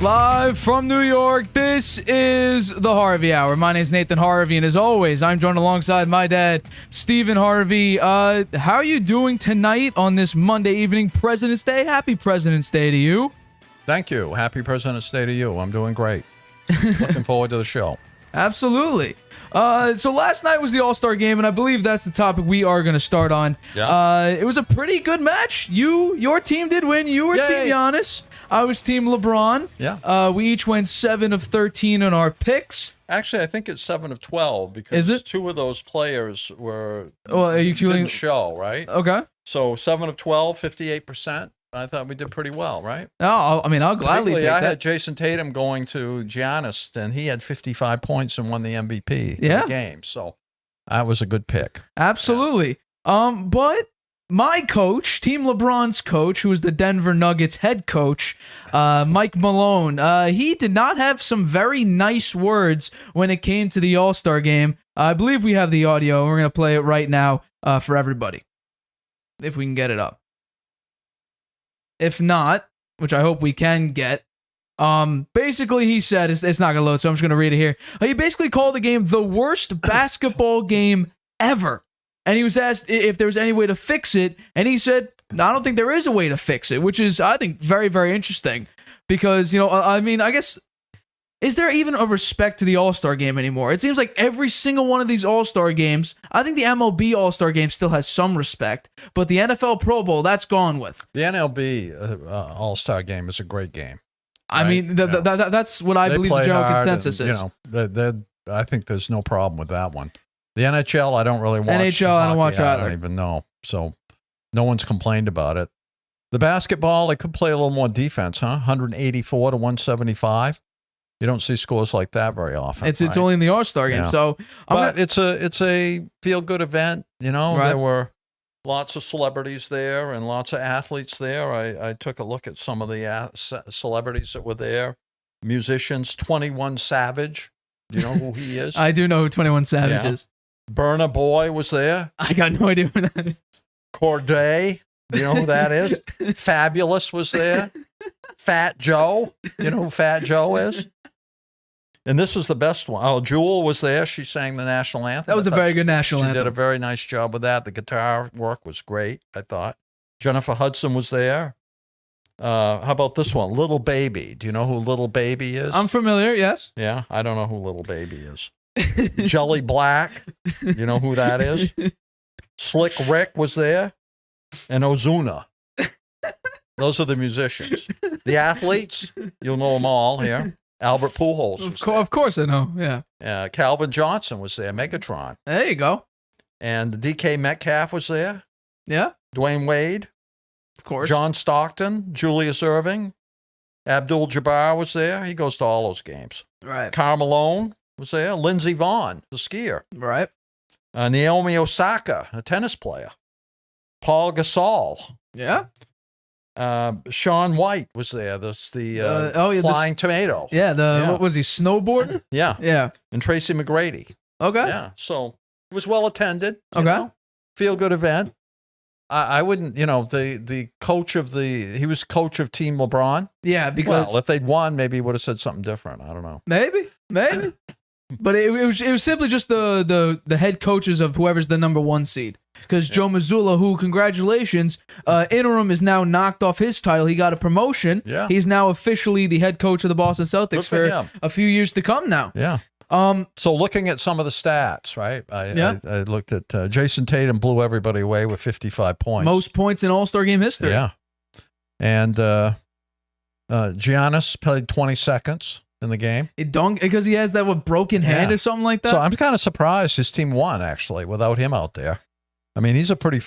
Live from New York, this is the Harvey Hour. My name's Nathan Harvey, and as always, I'm joined alongside my dad, Stephen Harvey. How are you doing tonight on this Monday evening, President's Day? Happy President's Day to you. Thank you. Happy President's Day to you. I'm doing great. Looking forward to the show. Absolutely. So last night was the All-Star Game, and I believe that's the topic we are going to start on. Yeah. It was a pretty good match. Your team did win. You were Team Giannis. I was Team LeBron. Yeah. We each went 7 of 13 on our picks. Actually, I think it's 7 of 12 because Is it? 2 of those players were didn't show, right? Okay. So 7 of 12, 58%. I thought we did pretty well, right? Oh, I'll gladly take I that. had Jason Tatum going to Giannis, and he had 55 points and won the MVP Yeah. of the game. So that was a good pick. Absolutely. But my coach, Team LeBron's coach, who was the Denver Nuggets head coach, Mike Malone, he did not have some very nice words when it came to the All-Star Game. I believe we have the audio. We're going to play it right now for everybody, if we can get it up. If not, which I hope we can get, basically he said, it's not going to load, so I'm just going to read it here. He basically called the game the worst basketball game ever. And he was asked if there was any way to fix it, and he said, I don't think there is a way to fix it, which is, I think, very, very interesting. Because, I guess, is there even a respect to the All-Star Game anymore? It seems like every single one of these All-Star Games, I think the MLB All-Star Game still has some respect, but the NFL Pro Bowl, that's gone with. The NLB All-Star Game is a great game. I mean, that's what I believe the general consensus is. I think there's no problem with that one. The NHL, I don't really watch. NHL, I don't watch either. I don't even know. So no one's complained about it. The basketball, they could play a little more defense, huh? 184 to 175. You don't see scores like that very often. It's only in the All-Star Game. Yeah. So, but it's a feel-good event. Right. There were lots of celebrities there and lots of athletes there. I took a look at some of the celebrities that were there. Musicians, 21 Savage. Do you know who he is? I do know who 21 Savage is. Burna Boy was there. I got no idea who that is. Corday, you know who that is? Fabulous was there. Fat Joe, you know who Fat Joe is? And this is the best one. Oh, Jewel was there. She sang the national anthem. That was a very good national She anthem. did a very nice job with that. The guitar work was great, I thought. Jennifer Hudson was there. How about this one? Little Baby. Do you know who Little Baby is? I'm familiar, yes. Yeah, I don't know who Little Baby is. Jelly Black. You know who that is? Slick Rick was there. And Ozuna. Those are the musicians. The athletes, you'll know them all here. Albert Pujols was there. Of course I know, yeah. Calvin Johnson was there, Megatron. There you go. And DK Metcalf was there. Yeah, Dwayne Wade. of course. John Stockton. Julius Erving. Abdul Jabbar was there. He goes to all those games. Right. Karl Malone was there. Lindsey Vonn, the skier. Right. Naomi Osaka, a tennis player. Paul Gasol. Yeah. Sean White was there. The flying tomato. Yeah, what was he, snowboarding? Yeah. Yeah. And Tracy McGrady. Okay. Yeah. So it was well attended. Okay. Feel good event. I wouldn't, the coach of he was coach of Team LeBron. Yeah, because Well, if they'd won, maybe he would have said something different. I don't know. maybe. But it was simply just the head coaches of whoever's the number 1 seed. Because Joe Mazzulla, who, congratulations, interim is now knocked off his title. He got a promotion. Yeah. He's now officially the head coach of the Boston Celtics for for him. a few years to come now. Yeah. So looking at some of the stats, right? I looked at Jason Tatum blew everybody away with 55 points. Most points in All-Star game history. Yeah. And Giannis played 20 seconds in the game. Because he has that broken hand or something like that. So I'm kind of surprised his team won, actually, without him out there. I mean, he's a pretty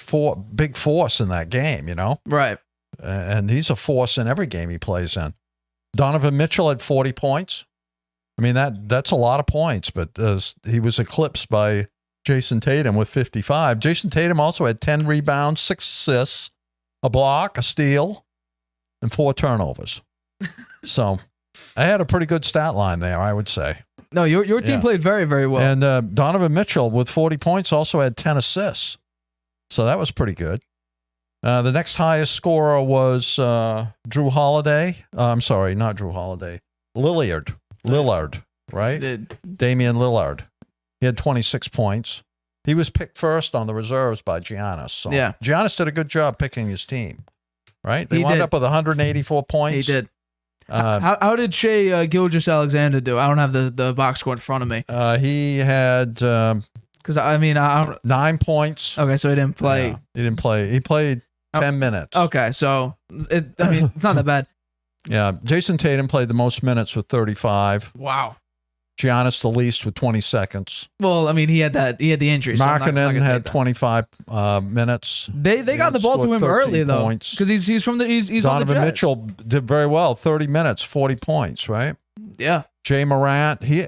big force in that game, Right. And he's a force in every game he plays in. Donovan Mitchell had 40 points. I mean, that's a lot of points, but he was eclipsed by Jason Tatum with 55. Jason Tatum also had 10 rebounds, 6 assists, a block, a steal, and 4 turnovers. So I had a pretty good stat line there, I would say. No, your team played very, very well. And Donovan Mitchell with 40 points also had 10 assists. So that was pretty good. The next highest scorer was Drew Holiday. I'm sorry, not Drew Holiday. Lillard, right? Damian Lillard. He had 26 points. He was picked first on the reserves by Giannis. So yeah. Giannis did a good job picking his team, right? They wound up with 184 points. He did. How did Shea Gilgeous-Alexander do? I don't have the box score in front of me. He had... Because, I don't... 9 points. Okay, so he didn't play. Yeah, he didn't play. He played 10 minutes. Okay, so, it's not that bad. Yeah, Jason Tatum played the most minutes with 35. Wow. Giannis the least with 20 seconds. Well, he had the injury. Markkanen had 25 minutes. They got the ball to him early though, because he's from the he's Donovan on the Jazz. Mitchell did very well. 30 minutes, 40 points. Right. Yeah. Ja Morant. He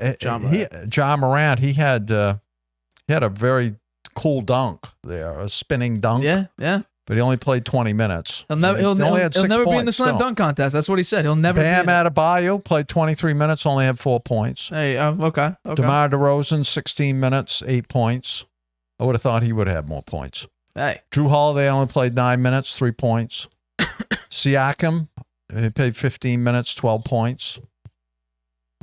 had a very cool dunk there, a spinning dunk. Yeah. But he only played 20 minutes. He'll never be in the slam dunk contest. That's what he said. He'll never. Bam Adebayo played 23 minutes, only had 4 points. Hey, okay. DeMar DeRozan, 16 minutes, 8 points. I would have thought he would have more points. Hey. Drew Holiday only played 9 minutes, 3 points. Siakam, he played 15 minutes, 12 points.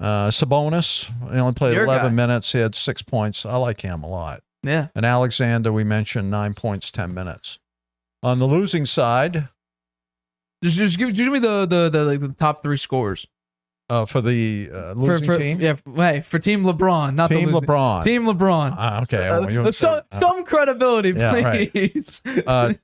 Sabonis, he only played 11 minutes. He had 6 points. I like him a lot. Yeah. And Alexander, we mentioned 9 points, 10 minutes. On the losing side, just give me the top 3 scores. For the losing team? Yeah, for Team LeBron, not Team the losing. LeBron. Team LeBron. Okay. Some credibility, please. Right.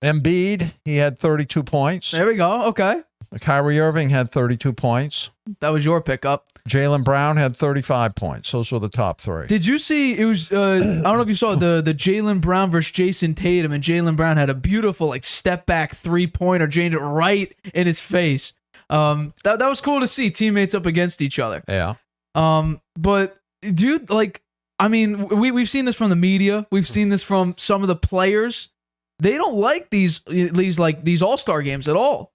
Embiid, he had 32 points. There we go. Okay. Kyrie Irving had 32 points. That was your pickup. Jaylen Brown had 35 points. Those were the top 3. Did you see, it was, I don't know if you saw the Jaylen Brown versus Jason Tatum, and Jaylen Brown had a beautiful step back 3-pointer, drained it right in his face. That was cool to see teammates up against each other. Yeah. But dude, we've seen this from the media. We've seen this from some of the players. They don't like these All-Star games at all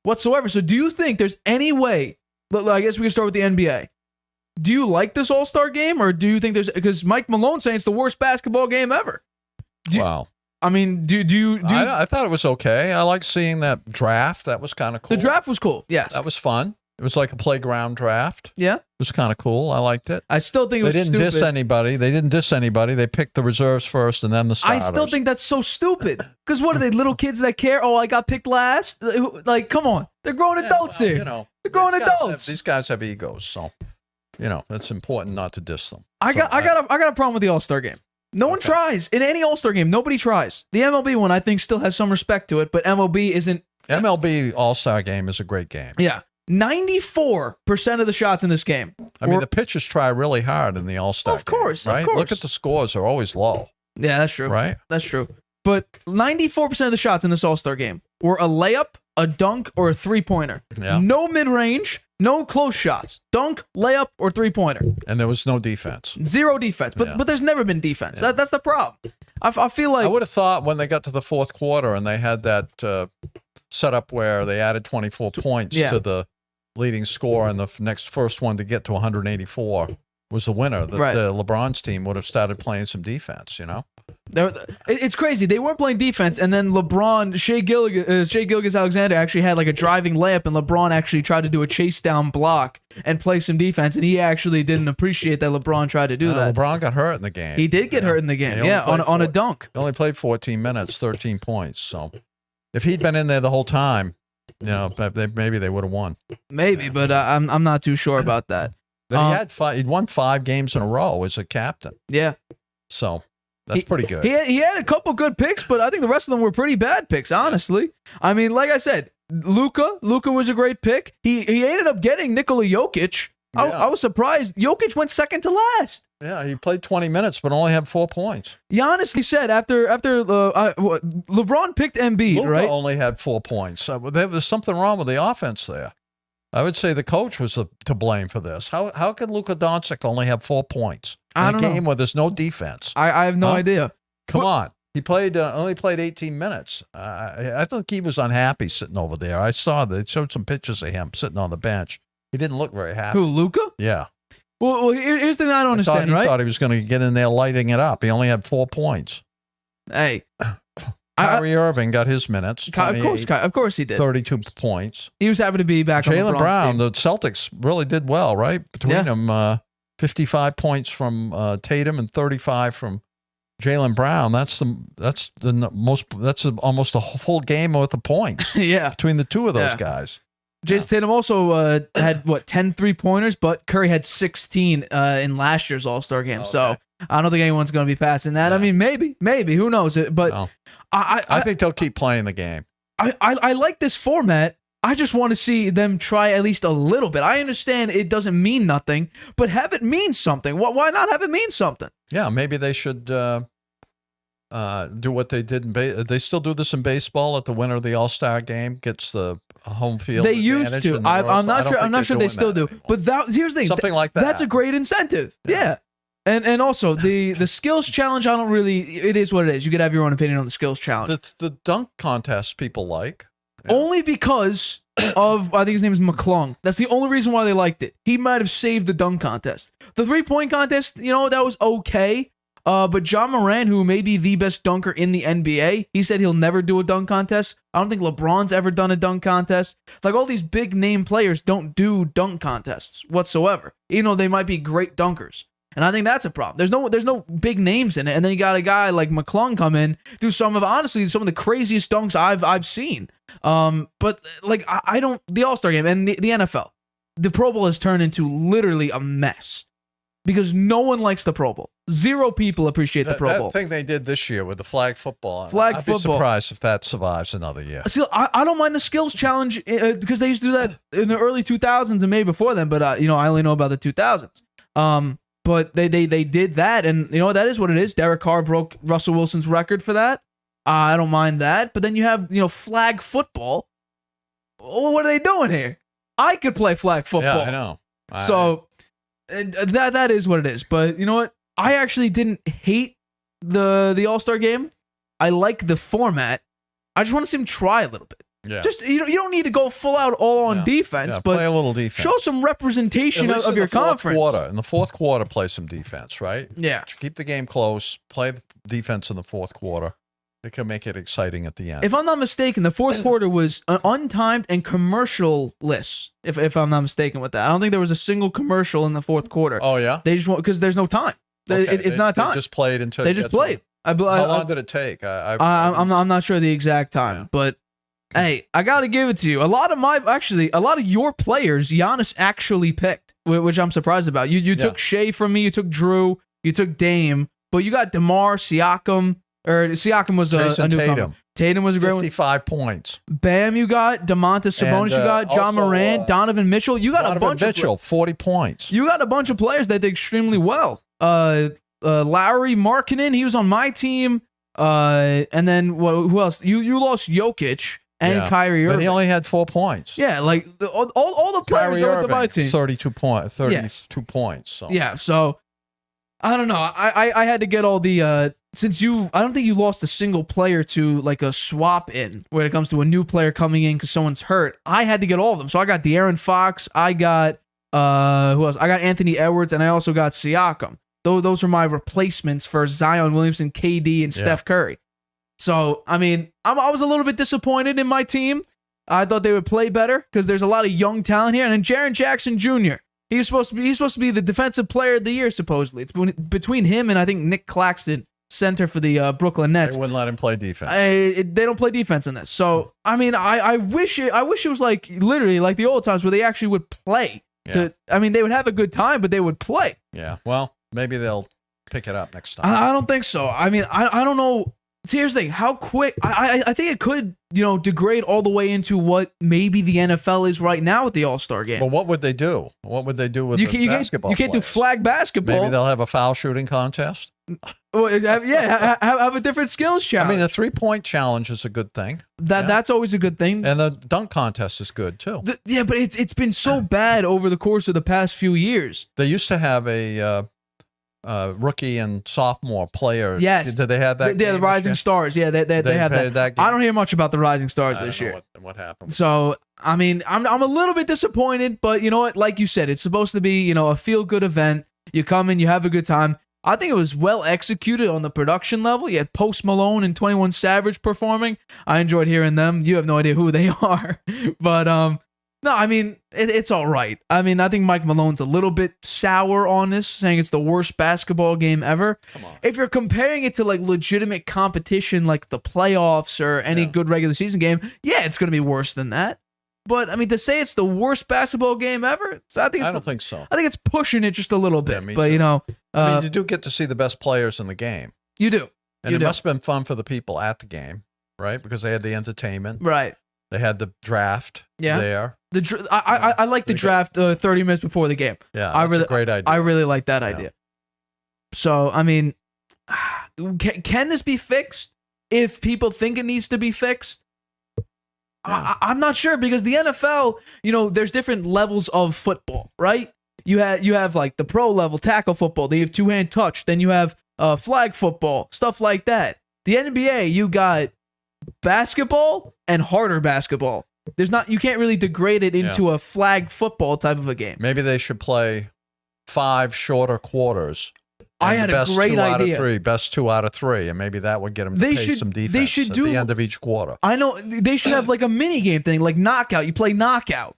whatsoever. So do you think there's any way, I guess we can start with the NBA. Do you like this All-Star game, or do you think because Mike Malone saying it's the worst basketball game ever? Wow. Do you? I thought it was okay. I like seeing that draft. That was kind of cool. The draft was cool. Yes. That was fun. It was like a playground draft. Yeah. It was kind of cool. I liked it. I still think it was They didn't stupid. diss anybody. They didn't diss anybody. They picked the reserves first and then the I starters. still think that's so stupid. Because what are they, little kids that care? Oh, I got picked last? Like, come on. They're grown adults here. They're grown adults. These guys have egos, so it's important not to diss them. I got a problem with the All-Star game. No one tries. In any All-Star game, nobody tries. The MLB one, I think, still has some respect to it, but MLB isn't. MLB All-Star game is a great game. Yeah. 94% of the shots in this game. I mean, the pitchers try really hard in the All-Star Of course, game, right? of course. Look at the scores. They're always low. Yeah, that's true. Right? That's true. But 94% of the shots in this All-Star game were a layup, a dunk, or a three-pointer. Yeah. No mid-range, no close shots. Dunk, layup, or three-pointer. And there was no defense. Zero defense. But there's never been defense. Yeah. That's the problem. I feel like... I would have thought when they got to the fourth quarter and they had that setup where they added 24 points to the leading score and the first one to get to 184 was the winner, that the LeBron's team would have started playing some defense, It's crazy. They weren't playing defense, and then Shea Gilgeous-Alexander actually had like a driving layup, and LeBron actually tried to do a chase down block and play some defense, and he actually didn't appreciate that LeBron tried to do that. LeBron got hurt in the game. He did get hurt in the game, on a dunk. He only played 14 minutes, 13 points. So if he'd been in there the whole time, maybe they would have won. Maybe, but I'm not too sure about that. But he'd won 5 games in a row as a captain. Yeah. So that's pretty good. He had a couple good picks, but I think the rest of them were pretty bad picks, honestly. I mean, like I said, Luka was a great pick. He ended up getting Nikola Jokic. I was surprised. Jokic went second to last. Yeah, he played 20 minutes, but only had 4 points. He honestly said after LeBron picked Embiid, Luka right? only had 4 points. There was something wrong with the offense there. I would say the coach was to blame for this. How could Luka Doncic only have 4 points in a game where there's no defense? I have no idea. Come on. He only played 18 minutes. I think he was unhappy sitting over there. I saw they showed some pictures of him sitting on the bench. He didn't look very happy. Who, Luka? Yeah. Well, here's the thing I don't understand, right? He thought he was going to get in there lighting it up. He only had 4 points. Hey. Kyrie Irving got his minutes. Of course he did. 32 points. He was happy to be back on Jaylen Brown, team. The Celtics really did well, right? Between them, 55 points from Tatum and 35 from Jaylen Brown. That's almost a full game worth of points. Between the two of those guys. Jason Tatum also had 10 3-pointers, but Curry had 16 in last year's All-Star game. Okay. So I don't think anyone's going to be passing that. I mean, maybe, who knows? But no. I think they'll keep playing the game. I like this format. I just want to see them try at least a little bit. I understand it doesn't mean nothing, but have it mean something. Why not have it mean something? Yeah, maybe they should do what they did they still do this in baseball. At the winner of the All-Star game gets the home field. They used to. I'm not sure they still do. But here's the thing. Something like that. That's a great incentive. Yeah. And also the skills challenge. It is what it is. You could have your own opinion on the skills challenge. The dunk contest people like. Yeah. Only because of, I think his name is McClung. That's the only reason why they liked it. He might have saved the dunk contest. The 3-point contest, that was okay. But John Moran, who may be the best dunker in the NBA, he said he'll never do a dunk contest. I don't think LeBron's ever done a dunk contest. Like, all these big name players don't do dunk contests whatsoever, even though they might be great dunkers. And I think that's a problem. There's no big names in it. And then you got a guy like McClung come in, do some of the craziest dunks I've seen. But like, I don't, the All-Star game and the NFL, the Pro Bowl has turned into literally a mess because no one likes the Pro Bowl. 0 people appreciate the Pro Bowl. That thing they did this year with the flag football. I'd be surprised if that survives another year. See, I don't mind the skills challenge because they used to do that in the early 2000s and maybe before then, but I only know about the 2000s. But they did that, and that is what it is. Derek Carr broke Russell Wilson's record for that. I don't mind that. But then you have flag football. Oh, what are they doing here? I could play flag football. Yeah, I know. So that is what it is. But you know what? I actually didn't hate the All-Star game. I like the format. I just want to see him try a little bit. Yeah. Just you don't need to go full out all on defense, but play a little defense. Show some representation of your conference. In the fourth quarter, play some defense, right? Yeah. Keep the game close. Play defense in the fourth quarter, It can make it exciting at the end. If I'm not mistaken, the fourth quarter was untimed and commercial-less, if I'm not mistaken with that. I don't think there was a single commercial in the fourth quarter. Oh, yeah? They just want, because there's no time. Okay. It's not time. They just played until They just played. How long did it take? I'm not sure the exact time, but hey, I got to give it to you. A lot of your players, Giannis actually picked, which I'm surprised about. You took Shea from me, you took Drew, you took Dame, but you got DeMar, Siakam, or Siakam was a newcomer. Tatum was a great 55 points. Bam, you got DeMontis Sabonis, you got John Morant, Donovan Mitchell. You got a bunch of Mitchell, 40 points. You got a bunch of players that did extremely well. Lowry Markkanen, he was on my team. And then who else? You lost Jokic and Kyrie Irving. But he only had 4 points. Yeah, like all the players that were on my team. 32 points. So. Yeah, so I don't know. I had to get all the I don't think you lost a single player to like a swap in when it comes to a new player coming in because someone's hurt. I had to get all of them. So I got De'Aaron Fox, I got who else? I got Anthony Edwards, and I also got Siakam. Those are my replacements for Zion Williamson, KD, and Steph Curry. So, I mean, I was a little bit disappointed in my team. I thought they would play better because there's a lot of young talent here. And then Jaren Jackson Jr., he's supposed to be the defensive player of the year, supposedly. It's between him and I think Nick Claxton, center for the Brooklyn Nets. They wouldn't let him play defense. They don't play defense in this. So, I mean, I wish it was like literally like the old times where they actually would play. They would have a good time, but they would play. Yeah, well, maybe they'll pick it up next time. I don't think so. I mean, I don't know. See, here's the thing. How quick... I think it could, degrade all the way into what maybe the NFL is right now with the All-Star game. Well, what would they do? What would they do with basketball You can't do flag basketball. Maybe they'll have a foul shooting contest? Have a different skills challenge. I mean, the 3-point challenge is a good thing. That's always a good thing. And the dunk contest is good, too. But it's been so bad over the course of the past few years. They used to have a... rookie and sophomore player. Yes. Did they have that? Yeah, the Rising Stars. Yeah, they have that. I don't hear much about the Rising Stars this year. What happened? So, I mean, I'm a little bit disappointed, but you know what? Like you said, it's supposed to be, a feel-good event. You come in, you have a good time. I think it was well executed on the production level. You had Post Malone and 21 Savage performing. I enjoyed hearing them. You have no idea who they are. But, no, I mean, it's all right. I mean, I think Mike Malone's a little bit sour on this, saying it's the worst basketball game ever. Come on. If you're comparing it to like legitimate competition like the playoffs or any good regular season game, yeah, it's going to be worse than that. But, I mean, to say it's the worst basketball game ever, I don't think so. I think it's pushing it just a little bit. Yeah, but, I mean, you do get to see the best players in the game. You do. And it must have been fun for the people at the game, right? Because they had the entertainment. Right. They had the draft there. I like the draft 30 minutes before the game. Yeah, that's a great idea. I really like that idea. So, I mean, can this be fixed if people think it needs to be fixed? Yeah. I'm not sure because the NFL, there's different levels of football, right? You have like the pro level tackle football. They have two-hand touch. Then you have flag football, stuff like that. The NBA, you got basketball and harder basketball. You can't really degrade it into a flag football type of a game. Maybe they should play 5 shorter quarters. I had a great idea. Best 2 out of 3, and maybe that would get them to play some defense they should at the end of each quarter. I know they should have like a mini game thing, like knockout. You play knockout.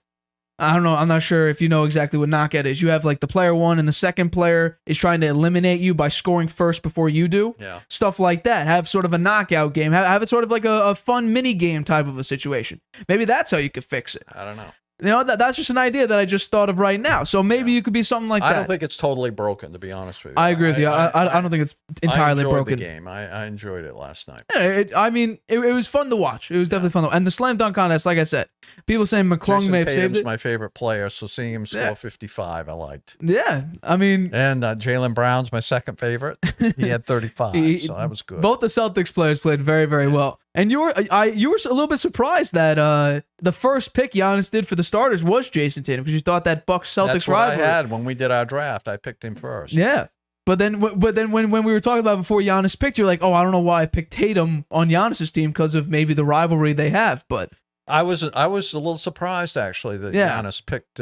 I don't know. I'm not sure if you know exactly what knockout is. You have like the player 1 and the second player is trying to eliminate you by scoring first before you do. Yeah. Stuff like that. Have sort of a knockout game. Have it sort of like a fun mini game type of a situation. Maybe that's how you could fix it. I don't know. That's just an idea that I just thought of right now. So maybe you could be something like that. I don't think it's totally broken, to be honest with you. I agree with you. I don't think it's entirely broken. I enjoyed the game. I enjoyed it last night. It was fun to watch. It was definitely fun to watch. And the slam dunk contest, like I said, people saying McClung may have saved it. My favorite player, so seeing him score 55, I liked. Yeah, I mean... And Jaylen Brown's my second favorite. He had 35, so that was good. Both the Celtics players played very, very well. And you were a little bit surprised that the first pick Giannis did for the starters was Jason Tatum because you thought that Bucks Celtics That's what rivalry. I had when we did our draft. I picked him first. Yeah, but then when we were talking about it before Giannis picked, you're like, oh, I don't know why I picked Tatum on Giannis's team because of maybe the rivalry they have. But I was a little surprised actually that Giannis picked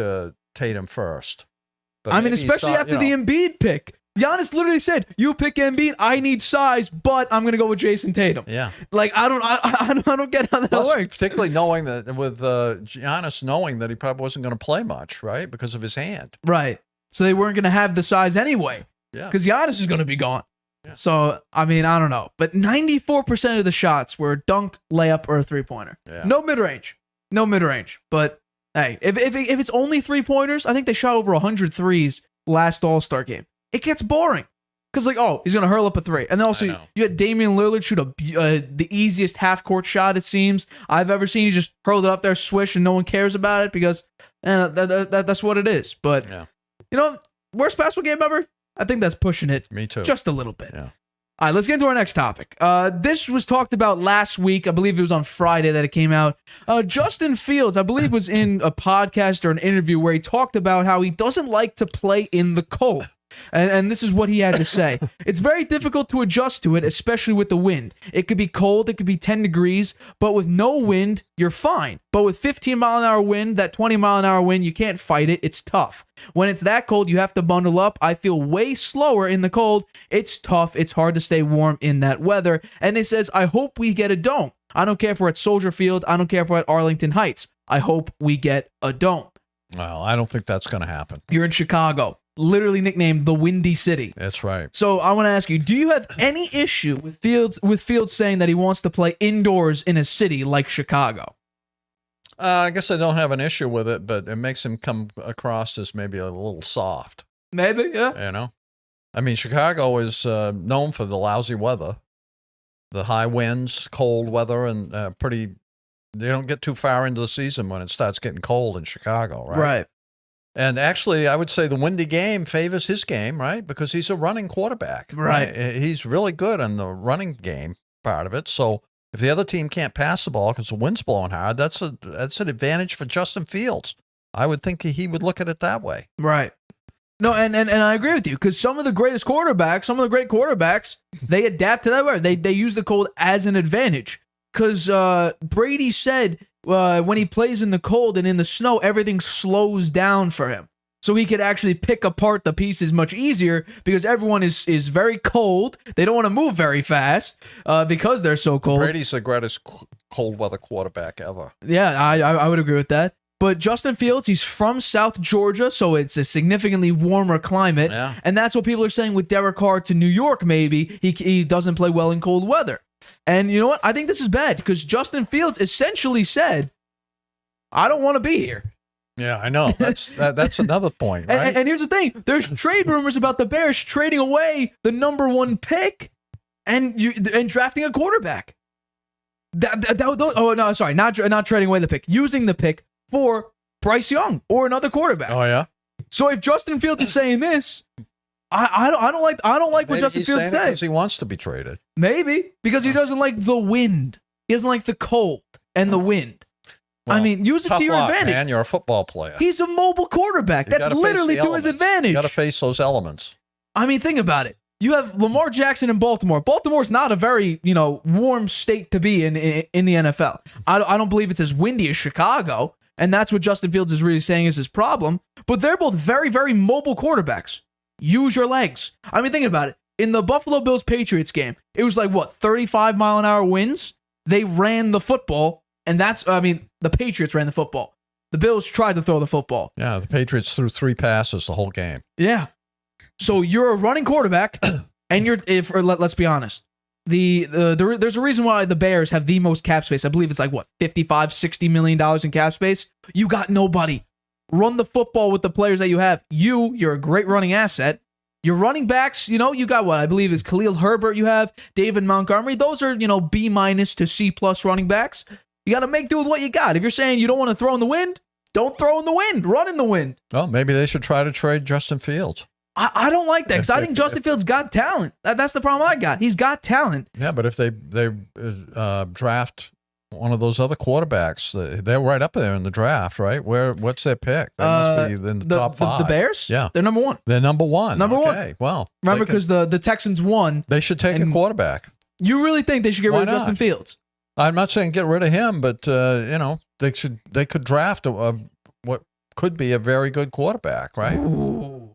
Tatum first. But I mean, especially after the Embiid pick. Giannis literally said, "You pick Embiid. I need size, but I'm gonna go with Jason Tatum." Yeah. Like I don't get how that Plus, works. particularly knowing that with Giannis knowing that he probably wasn't going to play much, right, because of his hand. Right. So they weren't gonna have the size anyway. Yeah. Because Giannis is gonna be gone. Yeah. So I mean, I don't know, but 94% of the shots were a dunk, layup, or a 3-pointer. Yeah. No mid range. But hey, if it's only 3-pointers, I think they shot over 100 threes last All-Star game. It gets boring. Because, like, oh, he's going to hurl up a 3. And then also, you had Damian Lillard shoot the easiest half-court shot, it seems, I've ever seen. He just hurled it up there, swish, and no one cares about it because that's what it is. But, worst basketball game ever? I think that's pushing it. Me too. Just a little bit. Yeah. All right, let's get into our next topic. This was talked about last week. I believe it was on Friday that it came out. Justin Fields, I believe, was in a podcast or an interview where he talked about how he doesn't like to play in the cold. And this is what he had to say. It's very difficult to adjust to it, especially with the wind. It could be cold, it could be 10 degrees, but with no wind, you're fine. But with 15-mile-an-hour wind, that 20-mile-an-hour wind, you can't fight it. It's tough. When it's that cold, you have to bundle up. I feel way slower in the cold. It's tough. It's hard to stay warm in that weather. And he says, I hope we get a dome. I don't care if we're at Soldier Field. I don't care if we're at Arlington Heights. I hope we get a dome. Well, I don't think that's going to happen. You're in Chicago. Literally nicknamed the Windy City. That's right. So I want to ask you, do you have any issue with Fields saying that he wants to play indoors in a city like Chicago? I guess I don't have an issue with it, but it makes him come across as maybe a little soft. Maybe, yeah. You know? I mean, Chicago is known for the lousy weather, the high winds, cold weather, and they don't get too far into the season when it starts getting cold in Chicago, right? Right. And actually, I would say the windy game favors his game, right? Because he's a running quarterback. Right. He's really good on the running game part of it. So if the other team can't pass the ball because the wind's blowing hard, that's an advantage for Justin Fields. I would think he would look at it that way. Right. No, and I agree with you because some of the great quarterbacks, they adapt to that weather. They use the cold as an advantage. Because Brady said when he plays in the cold and in the snow, everything slows down for him. So he could actually pick apart the pieces much easier because everyone is very cold. They don't want to move very fast because they're so cold. Brady's the greatest cold weather quarterback ever. Yeah, I would agree with that. But Justin Fields, he's from South Georgia, so it's a significantly warmer climate. Yeah. And that's what people are saying with Derek Carr to New York, maybe. He doesn't play well in cold weather. And you know what? I think this is bad because Justin Fields essentially said, I don't want to be here. Yeah, I know. That's another point, right? And here's the thing. There's trade rumors about the Bears trading away the number 1 pick and drafting a quarterback. Not trading away the pick. Using the pick for Bryce Young or another quarterback. Oh, yeah? So if Justin Fields is saying this, I don't like what Justin Fields said. Because he wants to be traded. Maybe because he doesn't like the wind. He doesn't like the cold and the wind. Well, I mean, use it to your advantage. Man, you're a football player. He's a mobile quarterback. That's literally to his advantage. You got to face those elements. I mean, think about it. You have Lamar Jackson in Baltimore. Baltimore's not a very, warm state to be in the NFL. I don't believe it's as windy as Chicago, and that's what Justin Fields is really saying is his problem. But they're both very, very mobile quarterbacks. Use your legs. I mean, think about it. In the Buffalo Bills-Patriots game, it was like, 35-mile-an-hour winds? They ran the football, and the Patriots ran the football. The Bills tried to throw the football. Yeah, the Patriots threw 3 passes the whole game. Yeah. So you're a running quarterback, and let's be honest. There's a reason why the Bears have the most cap space. I believe it's like, $55-60 million in cap space? You got nobody. Run the football with the players that you have. You're a great running asset. Your running backs, you got what I believe is Khalil Herbert. You have David Montgomery. Those are, B- to C+ running backs. You got to make do with what you got. If you're saying you don't want to throw in the wind, don't throw in the wind. Run in the wind. Well, maybe they should try to trade Justin Fields. I don't like that because I think Justin Fields got talent. That's the problem I got. He's got talent. Yeah, but if they draft one of those other quarterbacks, they're right up there in the draft, right? What's their pick? They must be in the top 5. The Bears? Yeah. They're number 1. They're number 1. Number 1. Okay, well. Remember, because the Texans won. They should take a quarterback. You really think they should get rid of Justin Fields? I'm not saying get rid of him, but, they could draft what could be a very good quarterback, right? Ooh.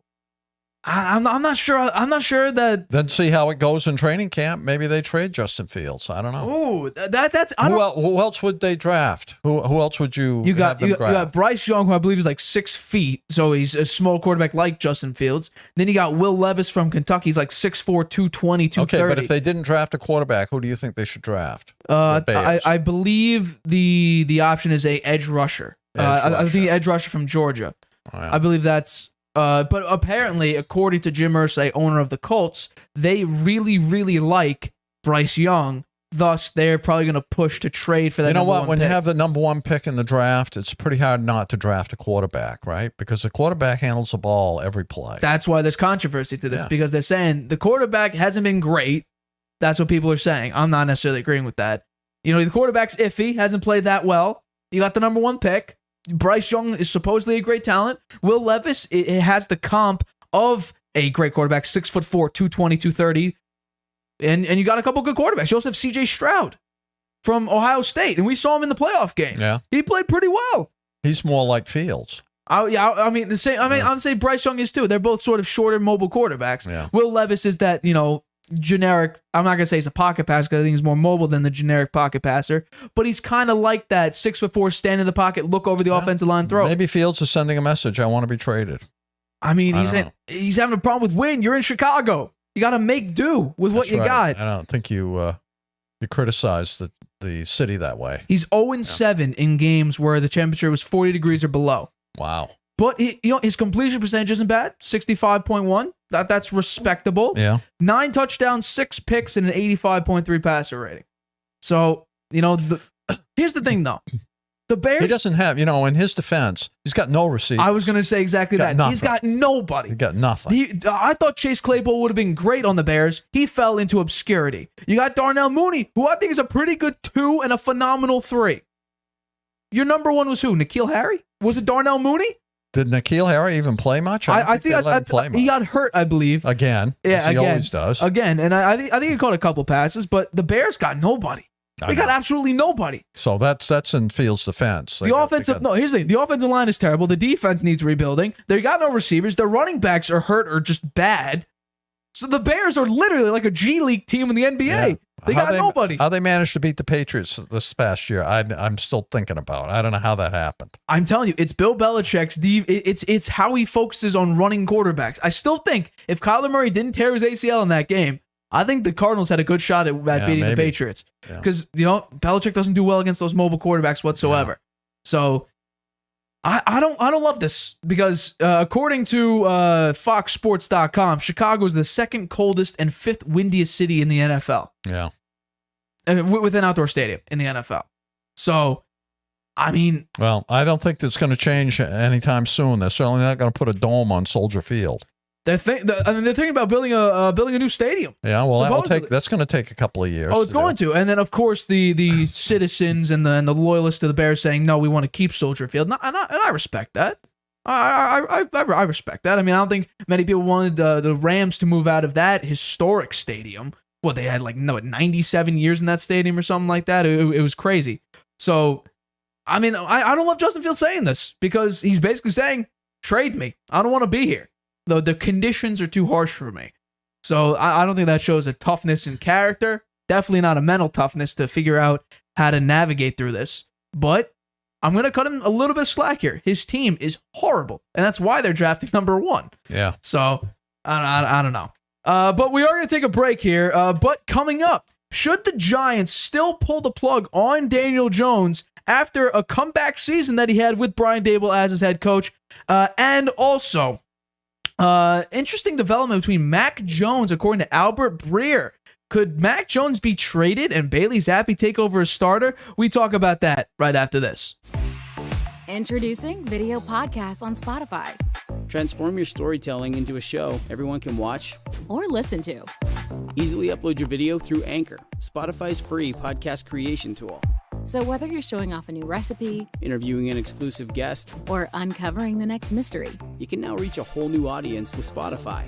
I'm not sure. I'm not sure that. Then see how it goes in training camp. Maybe they trade Justin Fields. I don't know. Ooh, that's. I don't, Who else would they draft? Who else would you have them you draft? got Bryce Young, who I believe is like 6 feet, so he's a small quarterback like Justin Fields. Then you got Will Levis from Kentucky. He's like 6'4", 220, 230. Okay, but if they didn't draft a quarterback, who do you think they should draft? I believe the option is a edge rusher. I think the edge rusher from Georgia. Oh, yeah. I believe that's. But apparently, according to Jim Irsay, owner of the Colts, they really, really like Bryce Young. Thus, they're probably going to push to trade for that. You know what? When pick. you have the number 1 pick in the draft, it's pretty hard not to draft a quarterback, right? Because the quarterback handles the ball every play. That's why there's controversy to this, because they're saying the quarterback hasn't been great. That's what people are saying. I'm not necessarily agreeing with that. You know, the quarterback's iffy, hasn't played that well. You got the number 1 pick. Bryce Young is supposedly a great talent. Will Levis, it has the comp of a great quarterback, 6'4", 220, 230. And you got a couple good quarterbacks. You also have C.J. Stroud from Ohio State, and we saw him in the playoff game. Yeah. He played pretty well. He's more like Fields. I'm saying Bryce Young is too. They're both sort of shorter, mobile quarterbacks. Yeah. Will Levis is that, generic. I'm not gonna say he's a pocket passer because I think he's more mobile than the generic pocket passer, but he's kind of like that 6'4", stand in the pocket, look over the offensive line, throw. Maybe Fields is sending a message. I want to be traded. I mean, he's having a problem with win. You're in Chicago. You got to make do with what you got. I don't think you criticize the city that way. He's 0-7 in games where the temperature was 40 degrees or below. Wow. But his completion percentage isn't bad, 65.1. That's respectable. Yeah. 9 touchdowns, 6 picks, and an 85.3 passer rating. So, here's the thing, though. The Bears... He doesn't have, in his defense, he's got no receivers. I was going to say exactly that. Nothing. He's got nobody. He got nothing. I thought Chase Claypool would have been great on the Bears. He fell into obscurity. You got Darnell Mooney, who I think is a pretty good 2 and a phenomenal 3. Your number 1 was who? N'Keal Harry? Was it Darnell Mooney? Did N'Keal Harry even play much? I think he got hurt, I believe. Again. Yeah, he always does. Again, and I think he caught a couple passes, but the Bears got nobody. They got absolutely nobody. So that's in Fields' defense. Here's the thing. The offensive line is terrible. The defense needs rebuilding. They got no receivers. Their running backs are hurt or just bad. So the Bears are literally like a G League team in the NBA. Yeah. They got nobody. How they managed to beat the Patriots this past year, I'm still thinking about. I don't know how that happened. I'm telling you, it's Bill Belichick's. It's how he focuses on running quarterbacks. I still think if Kyler Murray didn't tear his ACL in that game, I think the Cardinals had a good shot at beating the Patriots. Because, Belichick doesn't do well against those mobile quarterbacks whatsoever. Yeah. So I don't love this because according to FoxSports.com, Chicago is the 2nd coldest and 5th windiest city in the NFL. Yeah. With an outdoor stadium in the NFL. So, I mean... Well, I don't think that's going to change anytime soon. They're certainly not going to put a dome on Soldier Field. They're thinking about building a new stadium. Yeah, well, that's going to take a couple of years. Oh, it's going to. And then, of course, the citizens and the loyalists of the Bears saying, no, we want to keep Soldier Field. And I respect that. I respect that. I mean, I don't think many people wanted the Rams to move out of that historic stadium. Well, they had 97 years in that stadium or something like that. It was crazy. So, I mean, I don't love Justin Fields saying this because he's basically saying, trade me. I don't want to be here. The conditions are too harsh for me. So I don't think that shows a toughness in character. Definitely not a mental toughness to figure out how to navigate through this. But I'm going to cut him a little bit of slack here. His team is horrible, and that's why they're drafting number 1. Yeah. So I don't know. But we are going to take a break here. But coming up, should the Giants still pull the plug on Daniel Jones after a comeback season that he had with Brian Daboll as his head coach? And also... interesting development between Mac Jones, according to Albert Breer. Could Mac Jones be traded and Bailey Zappi take over as starter? We talk about that right after this. Introducing video podcasts on Spotify. Transform your storytelling into a show everyone can watch or listen to. Easily upload your video through Anchor, Spotify's free podcast creation tool. So whether you're showing off a new recipe, interviewing an exclusive guest, or uncovering the next mystery, you can now reach a whole new audience with Spotify.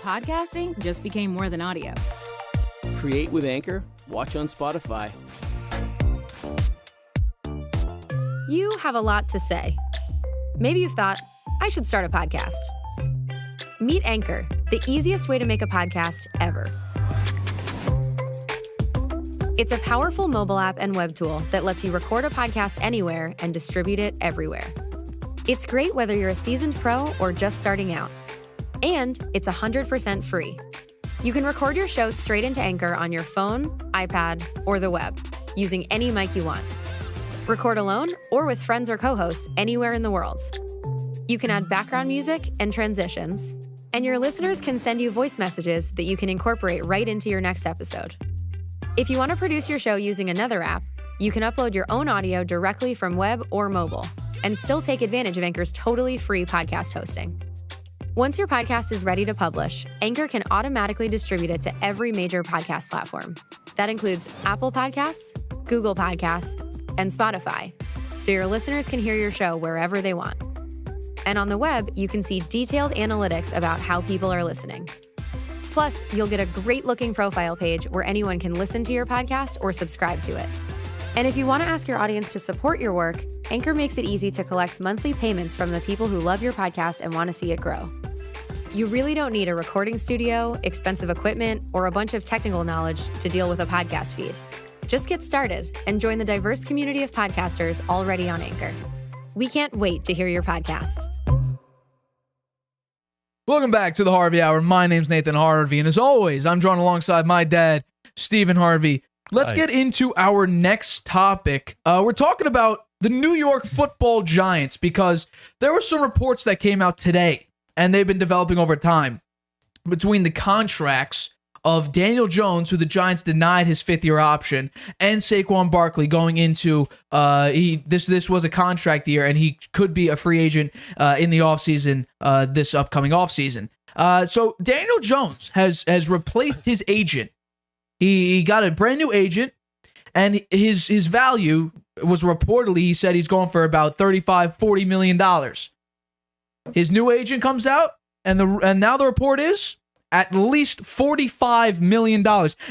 Podcasting just became more than audio. Create with Anchor, watch on Spotify. You have a lot to say. Maybe you've thought, I should start a podcast. Meet Anchor, the easiest way to make a podcast ever. It's a powerful mobile app and web tool that lets you record a podcast anywhere and distribute it everywhere. It's great whether you're a seasoned pro or just starting out. And it's 100% free. You can record your show straight into Anchor on your phone, iPad, or the web, using any mic you want. Record alone or with friends or co-hosts anywhere in the world. You can add background music and transitions, and your listeners can send you voice messages that you can incorporate right into your next episode. If you want to produce your show using another app, you can upload your own audio directly from web or mobile and still take advantage of Anchor's totally free podcast hosting. Once your podcast is ready to publish, Anchor can automatically distribute it to every major podcast platform. That includes Apple Podcasts, Google Podcasts, and Spotify, so your listeners can hear your show wherever they want. And on the web, you can see detailed analytics about how people are listening. Plus, you'll get a great-looking profile page where anyone can listen to your podcast or subscribe to it. And if you want to ask your audience to support your work, Anchor makes it easy to collect monthly payments from the people who love your podcast and want to see it grow. You really don't need a recording studio, expensive equipment, or a bunch of technical knowledge to deal with a podcast feed. Just get started and join the diverse community of podcasters already on Anchor. We can't wait to hear your podcast. Welcome back to the Harvey Hour. My name's Nathan Harvey, and as always, I'm drawn alongside my dad, Stephen Harvey. Let's get into our next topic. We're talking about the New York Football Giants because there were some reports that came out today, and they've been developing over time, between the contracts of Daniel Jones, who the Giants denied his fifth-year option, and Saquon Barkley going into this was a contract year, and he could be a free agent in the offseason, this upcoming offseason. So Daniel Jones has replaced his agent. He got a brand new agent, and his value was reportedly, he said he's going for about $35-40 million. His new agent comes out, and now the report is at least $45 million.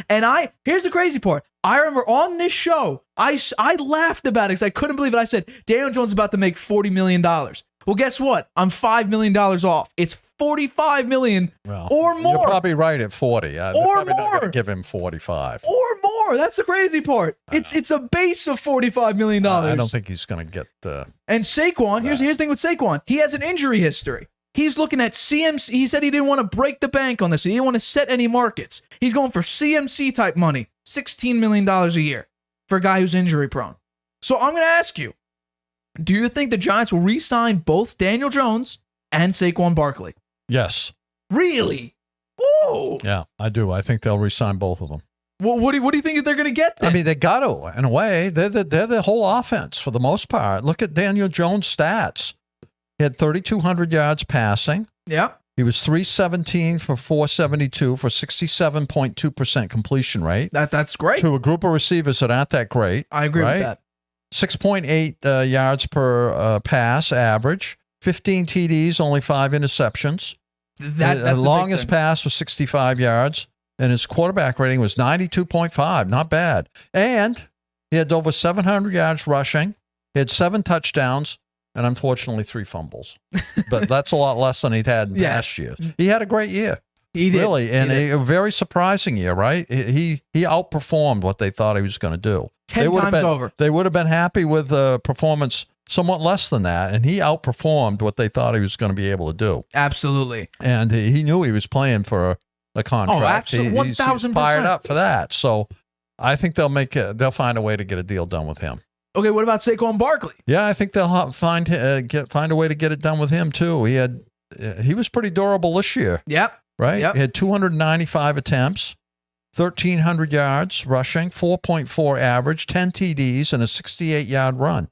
And here's the crazy part. I remember on this show, I laughed about it because I couldn't believe it. I said, Daniel Jones is about to make $40 million. Well, guess what? I'm $5 million off. It's $45 million or more. You're probably right at 40. They're probably not going to give him 45. Or more. That's the crazy part. It's a base of $45 million. I don't think he's going to get... and Saquon, here's the thing with Saquon. He has an injury history. He's looking at CMC. He said he didn't want to break the bank on this. He didn't want to set any markets. He's going for CMC type money, $16 million a year for a guy who's injury prone. So I'm going to ask you, do you think the Giants will re-sign both Daniel Jones and Saquon Barkley? Yes. Really? Whoa. Yeah, I do. I think they'll re-sign both of them. Well, what do you think they're going to get then? I mean, they got to, in a way. They're the whole offense for the most part. Look at Daniel Jones' stats. He had 3,200 yards passing. Yeah. He was 317 for 472 for 67.2% completion rate. That's great. To a group of receivers that aren't that great. I agree with that. 6.8 yards per pass average. 15 TDs, only 5 interceptions. That's the longest pass was 65 yards, and his quarterback rating was 92.5. Not bad. And he had over 700 yards rushing. He had 7 touchdowns. And unfortunately, 3 fumbles. But that's a lot less than he'd had in past years. He had a great year. He did. Really. And a very surprising year, right? He outperformed what they thought he was going to do. 10 times over. They would have been happy with a performance somewhat less than that. And he outperformed what they thought he was going to be able to do. Absolutely. And he knew he was playing for a contract. Oh, absolutely. 1,000%. He's fired up for that. So I think they'll find a way to get a deal done with him. Okay, what about Saquon Barkley? Yeah, I think they'll find a way to get it done with him too. He was pretty durable this year. Yep. Right? Yep. He had 295 attempts, 1,300 yards rushing, 4.4 average, 10 TDs, and a 68-yard run.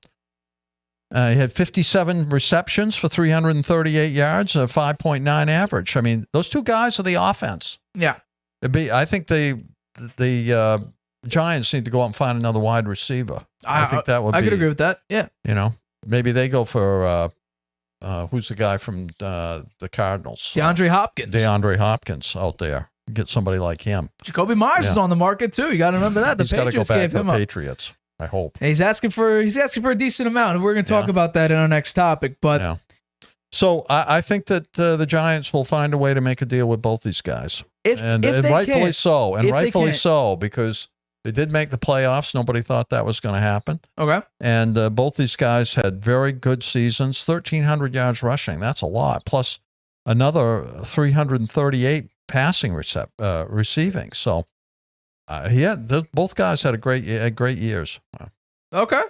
He had 57 receptions for 338 yards, a 5.9 average. I mean, those two guys are the offense. Yeah. I think the Giants need to go out and find another wide receiver. I think that would be... I could agree with that, yeah. Maybe they go for... who's the guy from the Cardinals? DeAndre Hopkins. DeAndre Hopkins out there. Get somebody like him. Jacoby Myers is on the market too. You got to remember that. The He's got to go Patriots back gave to him the up. Patriots. I hope. He's asking for a decent amount. We're going to talk about that in our next topic. But So I think that the Giants will find a way to make a deal with both these guys. And they rightfully can. so. And If they rightfully can. so, because they did make the playoffs. Nobody thought that was going to happen. Okay. And both these guys had very good seasons, 1,300 yards rushing. That's a lot. Plus another 338 passing receiving. So, both guys had great years. Okay.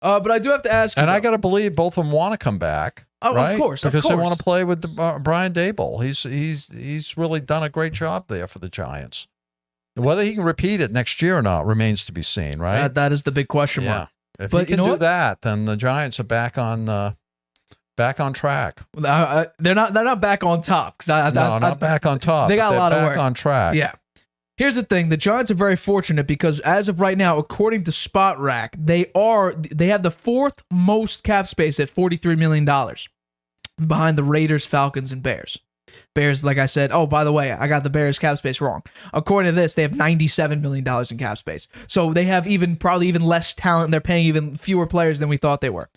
But I do have to ask you, And I though. got to believe both of them want to come back. Oh, right? of course. Because they want to play with Brian Daboll. He's really done a great job there for the Giants. Whether he can repeat it next year or not remains to be seen, right? That is the big question mark. If But he can you know do what? that, then the Giants are back on track. They're not back on top because Not back on top. They got but a lot they're of back work. on track. Yeah. Here's the thing: the Giants are very fortunate because as of right now, according to Spot Rack, they have the fourth most cap space at $43 million, behind the Raiders, Falcons, and Bears. Bears, like I said, oh, by the way, I got the Bears cap space wrong. According to this, they have $97 million in cap space. So they have probably even less talent, and they're paying even fewer players than we thought they were.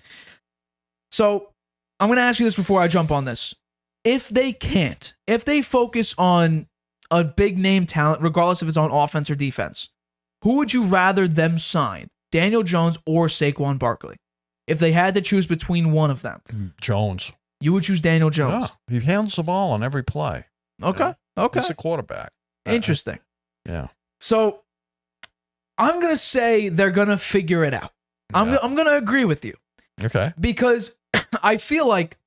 So I'm going to ask you this before I jump on this. If they focus on a big name talent, regardless if it's on offense or defense, who would you rather them sign, Daniel Jones or Saquon Barkley? If they had to choose between one of them, Jones. you would choose Daniel Jones. Yeah, he handles the ball on every play. Okay. Okay. He's a quarterback. Interesting. Yeah. So I'm going to say they're going to figure it out. I'm going to agree with you Okay. because I feel like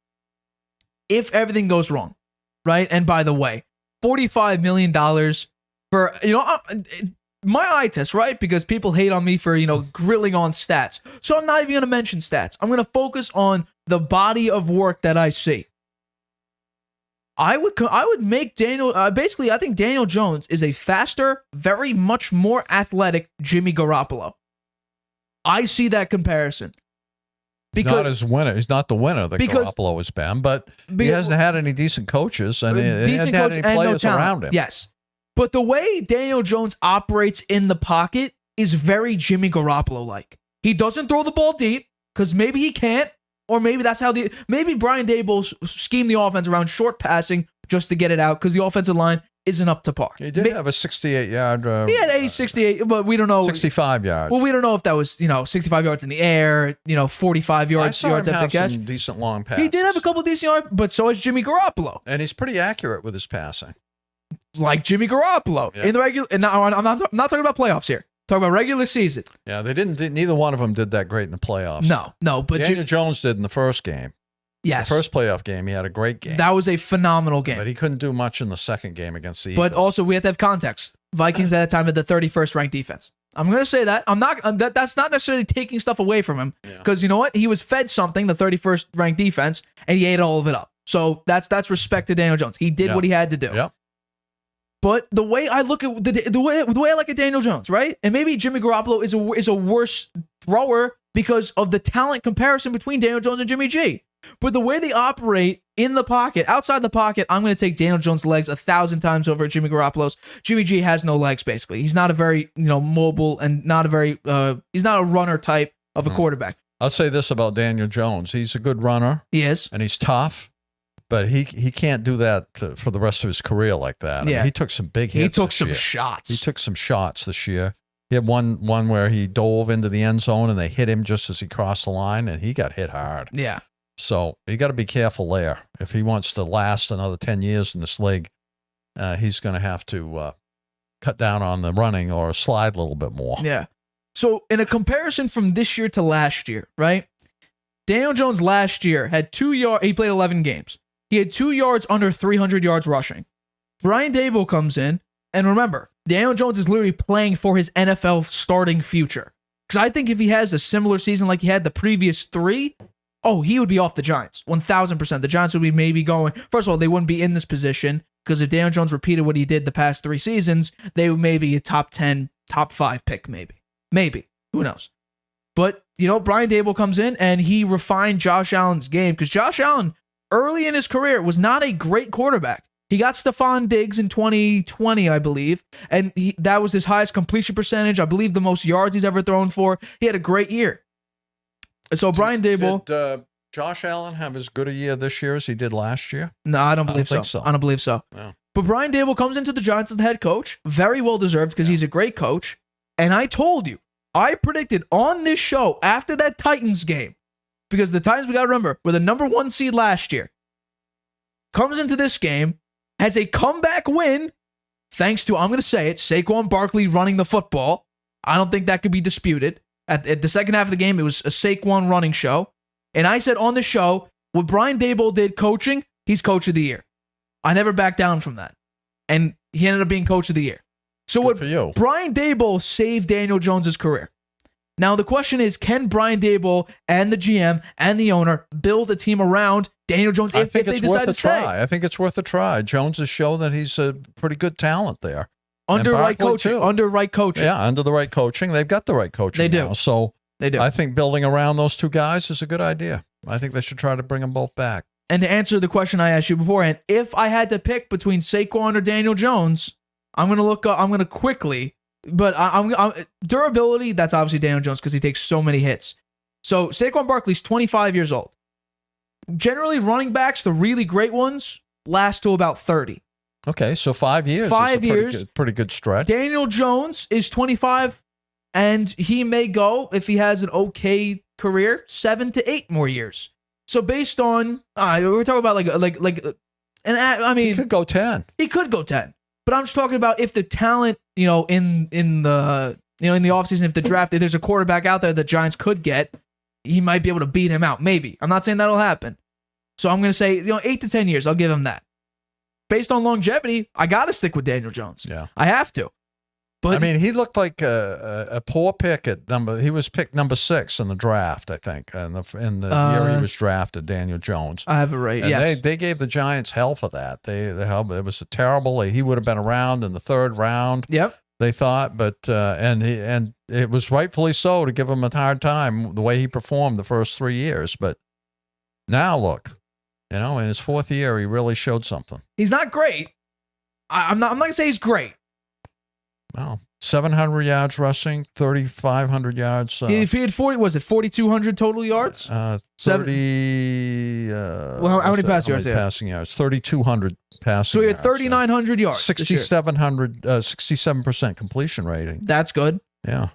if everything goes wrong, right? And by the way, $45 million for, my eye test, right? Because people hate on me for, grilling on stats. So I'm not even going to mention stats. I'm going to focus on the body of work that I see. I would make Daniel, basically, I think Daniel Jones is a faster, very much more athletic Jimmy Garoppolo. I see that comparison. He's not his winner. He's not the winner that because- Garoppolo has been, but he hasn't had any decent coaches and he hasn't had any and players talent. around him. Yes. But the way Daniel Jones operates in the pocket is very Jimmy Garoppolo-like. He doesn't throw the ball deep because maybe he can't, or maybe that's how maybe Brian Daboll schemed the offense around short passing just to get it out because the offensive line isn't up to par. He did have a 68-yard. He had a 68, but we don't know. 65 yards. Well, we don't know if that was 65 yards in the air, 45 yards I saw yards him at the have catch. some decent long passes. He did have a couple decent yards, but so is Jimmy Garoppolo. And he's pretty accurate with his passing. Like Jimmy Garoppolo Yeah. in the regular. And now I'm not talking about playoffs here. Talking about regular season. Yeah, they didn't. Neither one of them did that great in the playoffs. No, but Daniel Jones did in the first game. yes, The first playoff game, he had a great game. that was a phenomenal game. But he couldn't do much in the second game against the Eagles. But also, we have to have context. Vikings at that time had the 31st ranked defense. I'm going to say that. I'm not. That's not necessarily taking stuff away from him because you know what? He was fed something, the 31st ranked defense, and he ate all of it up. So that's respect to Daniel Jones. He did what he had to do. Yep. But the way I look at the way I look at Daniel Jones, right? And maybe Jimmy Garoppolo is a worse thrower because of the talent comparison between Daniel Jones and Jimmy G. But the way they operate in the pocket, outside the pocket, I'm going to take Daniel Jones' legs 1,000 times over Jimmy Garoppolo's. Jimmy G has no legs, basically. He's not a very mobile and not a very he's not a runner type of a quarterback. I'll say this about Daniel Jones: he's a good runner. He is. And he's tough, but he can't do that for the rest of his career like that. I mean, Yeah. he took some big hits. He took this some year. shots. He took some shots this year. He had one where he dove into the end zone and they hit him just as he crossed the line, and he got hit hard. Yeah. So you got to be careful there. If he wants to last another 10 years in this league, he's going to have to cut down on the running or slide a little bit more. Yeah. So in a comparison from this year to last year, right? Daniel Jones last year had 2 yards. He played 11 games. He had 2 yards under 300 yards rushing. Brian Daboll comes in, and remember, Daniel Jones is literally playing for his NFL starting future. Because I think if he has a similar season like he had the previous 3, he would be off the Giants. 1,000%. The Giants would be maybe going. First of all, they wouldn't be in this position because if Daniel Jones repeated what he did the past 3 seasons, they would maybe a top 10, top 5 pick, maybe. Maybe. Who knows? But, Brian Daboll comes in and he refined Josh Allen's game because Josh Allen, early in his career, was not a great quarterback. He got Stephon Diggs in 2020, I believe, and that was his highest completion percentage. I believe the most yards he's ever thrown for. He had a great year. So Brian Daboll... Josh Allen have as good a year this year as he did last year? No, I don't believe think so. I don't believe so. Yeah. But Brian Dable comes into the Giants as the head coach. Very well deserved because he's a great coach. And I told you, I predicted on this show after that Titans game, because the Titans, we got to remember, were the number 1 seed last year. Comes into this game, has a comeback win, thanks to, I'm going to say it, Saquon Barkley running the football. I don't think that could be disputed. At the second half of the game, it was a Saquon running show. And I said on the show, what Brian Dable did coaching, he's coach of the year. I never backed down from that. And he ended up being coach of the year. So Good for you. Brian Dable saved Daniel Jones' career. Now the question is, can Brian Dable and the GM and the owner build a team around Daniel Jones if they decide to stay? I think it's worth a try. Jones has shown that he's a pretty good talent there. Under right coaching. Too. Under right coaching. Yeah, under the right coaching. They've got the right coaching They do. now. So They do. I think building around those two guys is a good idea. I think they should try to bring them both back. And to answer the question I asked you beforehand, if I had to pick between Saquon or Daniel Jones, I'm going to look up, I'm going to quickly, but I'm durability, that's obviously Daniel Jones because he takes so many hits. So Saquon Barkley's 25 years old. Generally, running backs, the really great ones, last to about 30. Okay, so 5 years. 5 years. Pretty good stretch. Daniel Jones is 25, and he may go, if he has an okay career, 7 to 8 more years. So based on, we're talking about and I mean, He could go 10. He could go 10. But I'm just talking about if the talent, in the offseason, if the draft, if there's a quarterback out there the Giants could get, he might be able to beat him out. Maybe. I'm not saying that'll happen. So I'm going to say, 8 to 10 years, I'll give him that. Based on longevity, I got to stick with Daniel Jones. Yeah. I have to. But I mean, he looked like a poor pick at he was picked number 6 in the draft, I think, in the year he was drafted, Daniel Jones. I have it right. And Yes. they gave the Giants hell for that. It was a terrible. He would have been around in the 3rd round. Yep. They thought, but and it was rightfully so to give him a hard time the way he performed the first 3 years. But now look, in his 4th year, he really showed something. He's not great. I'm not going to say he's great. Wow. 700 yards rushing, 3,500 yards. If he had 4,200 total yards? 30. How many passing yards? Passing yards. 3,200 passing. So he had yards, 3,900 yards. 67% completion rating. That's good. Yeah.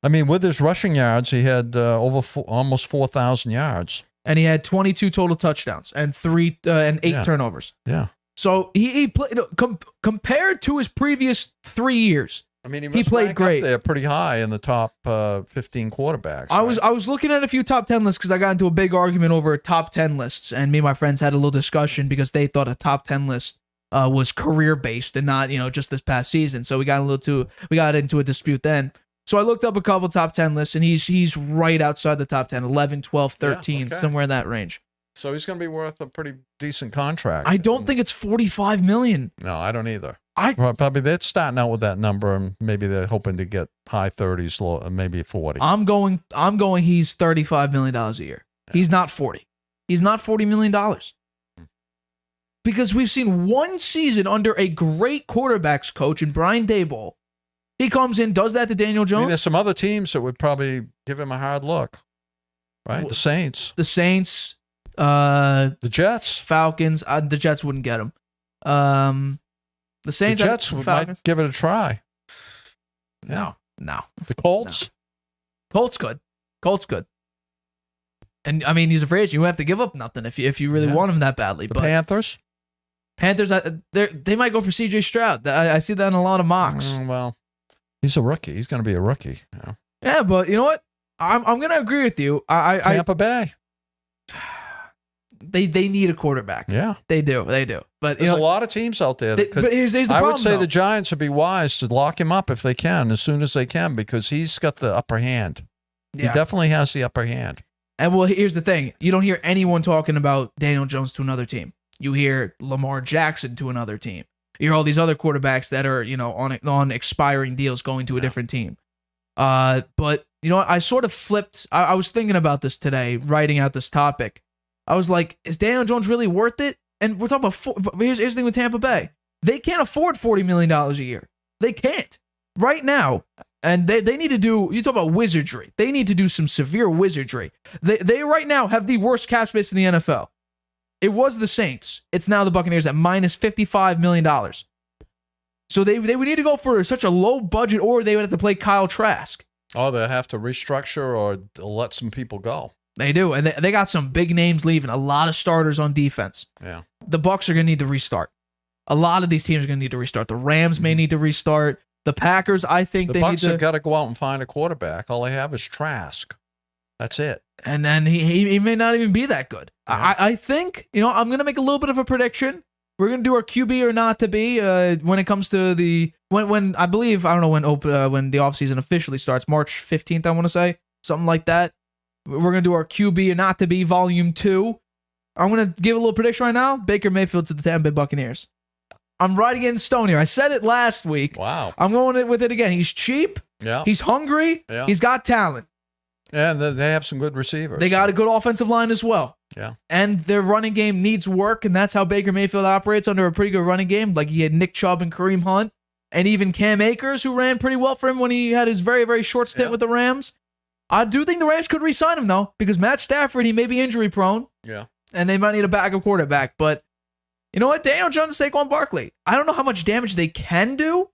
I mean, with his rushing yards, he had almost 4,000 yards. And he had 22 total touchdowns and 8 turnovers. Yeah. So he played compared to his previous 3 years. I mean, he played great. Up there pretty high in the top 15 quarterbacks. I was looking at a few top 10 lists because I got into a big argument over top 10 lists, and me and my friends had a little discussion because they thought a top 10 list was career based and not just this past season. So we got into a dispute then. So I looked up a couple top 10 lists, and he's right outside the top 10, 11, 12, 13, somewhere in that range. So he's going to be worth a pretty decent contract. I don't think it's $45 million. No, I don't either. Probably they're starting out with that number, and maybe they're hoping to get high 30s, low, maybe 40. I'm going. He's $35 million a year. Yeah. He's not 40. He's not $40 million. Because we've seen one season under a great quarterbacks coach in Brian Dable. He comes in, does that to Daniel Jones. I mean, there's some other teams that would probably give him a hard look, right? The Saints. The Saints. The Jets. Falcons. The Jets wouldn't get him. The Saints. The Jets might give it a try. No. The Colts. No. Colts good. And I mean, he's a free agent. You have to give up nothing if you really want him that badly. The Panthers. They might go for C.J. Stroud. I see that in a lot of mocks. Well, he's a rookie. He's going to be a rookie. Yeah, but you know what? I'm going to agree with you. Tampa Bay. They need a quarterback. Yeah, they do. But there's a lot of teams out there. But here's the problem, I would say though. the Giants would be wise to lock him up if they can, as soon as they can, because he's got the upper hand. Yeah. He definitely has the upper hand. And well, here's the thing: you don't hear anyone talking about Daniel Jones to another team. You hear Lamar Jackson to another team. You hear all these other quarterbacks that are on expiring deals going to a different team. But you know what? I sort of flipped. I was thinking about this today, writing out this topic. I was like, is Daniel Jones really worth it? And we're talking about, here's the thing with Tampa Bay. They can't afford $40 million a year. They can't. Right now, And they need to do, you talk about wizardry. They need to do some severe wizardry. They right now have the worst cap space in the NFL. It was the Saints. It's now the Buccaneers at minus $55 million. So they would need to go for such a low budget, or they would have to play Kyle Trask. Oh, they have to restructure or let some people go. They do. And they got some big names leaving, a lot of starters on defense. Yeah. The Bucs are going to need to restart. A lot of these teams are going to need to restart. The Rams may need to restart. The Packers, I think The they need Bucs to. have got to go out and find a quarterback. All they have is Trask. That's it. And then he may not even be that good. Yeah. I think, I'm going to make a little bit of a prediction. We're going to do our QB or not to be when it comes to when I believe, I don't know when the offseason officially starts, March 15th, I want to say, something like that. We're going to do our QB or not to be volume 2. I'm going to give a little prediction right now. Baker Mayfield to the Tampa Bay Buccaneers. I'm writing it in stone here. I said it last week. Wow. I'm going with it again. He's cheap. Yeah. He's hungry. Yeah. He's got talent. And they have some good receivers. They got a good offensive line as well. Yeah. And their running game needs work, and that's how Baker Mayfield operates under a pretty good running game. Like he had Nick Chubb and Kareem Hunt, and even Cam Akers, who ran pretty well for him when he had his very, very short stint with the Rams. I do think the Rams could re-sign him, though, because Matt Stafford, he may be injury-prone. Yeah. And they might need a backup quarterback. But you know what? Daniel Jones and Saquon Barkley, I don't know how much damage they can do.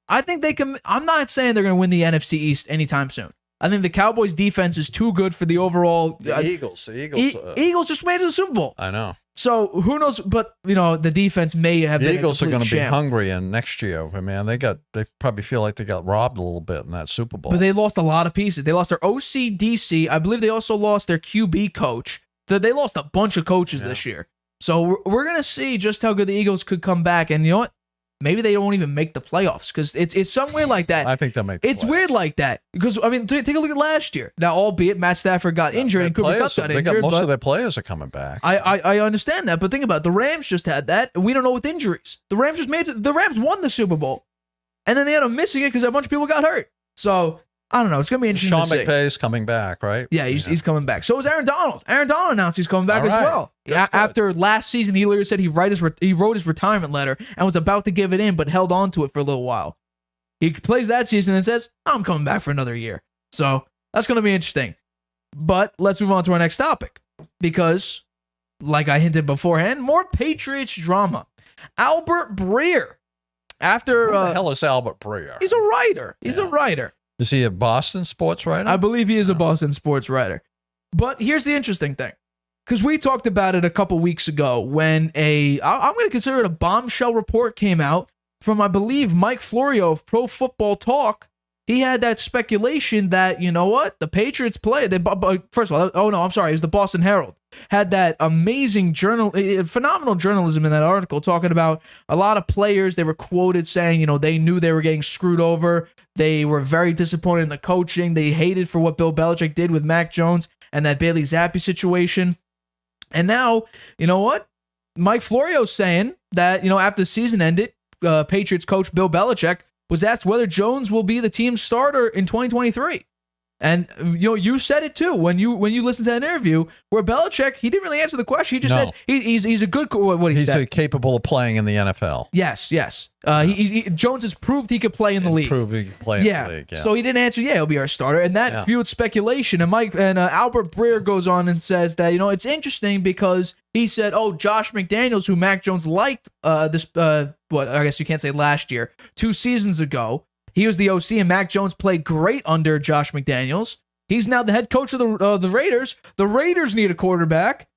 I think they can. I'm not saying they're going to win the NFC East anytime soon. I think the Cowboys' defense is too good for the overall. The Eagles. Eagles just made it to the Super Bowl. I know. So who knows? But the defense may have. The been Eagles are going to be hungry, and next year, man, they probably feel like they got robbed a little bit in that Super Bowl. But they lost a lot of pieces. They lost their OC, DC. I believe they also lost their QB coach. They lost a bunch of coaches this year. So we're going to see just how good the Eagles could come back. And you know what? Maybe they won't even make the playoffs because it's somewhere like that. I think they'll make the It's playoffs. weird like that because, take a look at last year. Now, albeit Matt Stafford got injured and Cooper Kupp got injured. Most of their players are coming back. I understand that, but think about it. The Rams just had that, and we don't know with injuries. The Rams won the Super Bowl, and then they ended up missing it because a bunch of people got hurt. So, I don't know. It's going to be interesting Sean to see. McVay's coming back, right? Yeah, he's coming back. So is Aaron Donald. Aaron Donald announced he's coming back All as right. well. That's good. After last season, he literally said he wrote his retirement letter and was about to give it in, but held on to it for a little while. He plays that season and says, I'm coming back for another year. So that's going to be interesting. But let's move on to our next topic because, like I hinted beforehand, more Patriots drama. Albert Breer. After Who the hell is Albert Breer? he's a writer. He's a Yeah. writer. Is he a Boston sports writer? I believe he is a Boston sports writer. But here's the interesting thing. Because we talked about it a couple weeks ago when I'm going to consider it a bombshell report came out from, I believe, Mike Florio of Pro Football Talk. He had that speculation that, you know what, the Patriots play. First of all, it was the Boston Herald. Had that amazing phenomenal journalism in that article talking about a lot of players. They were quoted saying, they knew they were getting screwed over. They were very disappointed in the coaching. They hated for what Bill Belichick did with Mac Jones and that Bailey Zappi situation. And now, you know what? Mike Florio's saying that, after the season ended, Patriots coach Bill Belichick was asked whether Jones will be the team's starter in 2023. And you said it too when you listened to that interview where Belichick, he didn't really answer the question. He just said he's a good. What he said? He's capable of playing in the NFL. Yes. Jones has proved he could play in the league. Proved he could play in the league. Yeah. So he didn't answer. Yeah, he'll be our starter, and that fueled speculation. And Albert Breer goes on and says that it's interesting because he said, Josh McDaniels, who Mac Jones liked I guess you can't say last year, 2 seasons ago. He was the OC, and Mac Jones played great under Josh McDaniels. He's now the head coach of the Raiders. The Raiders need a quarterback.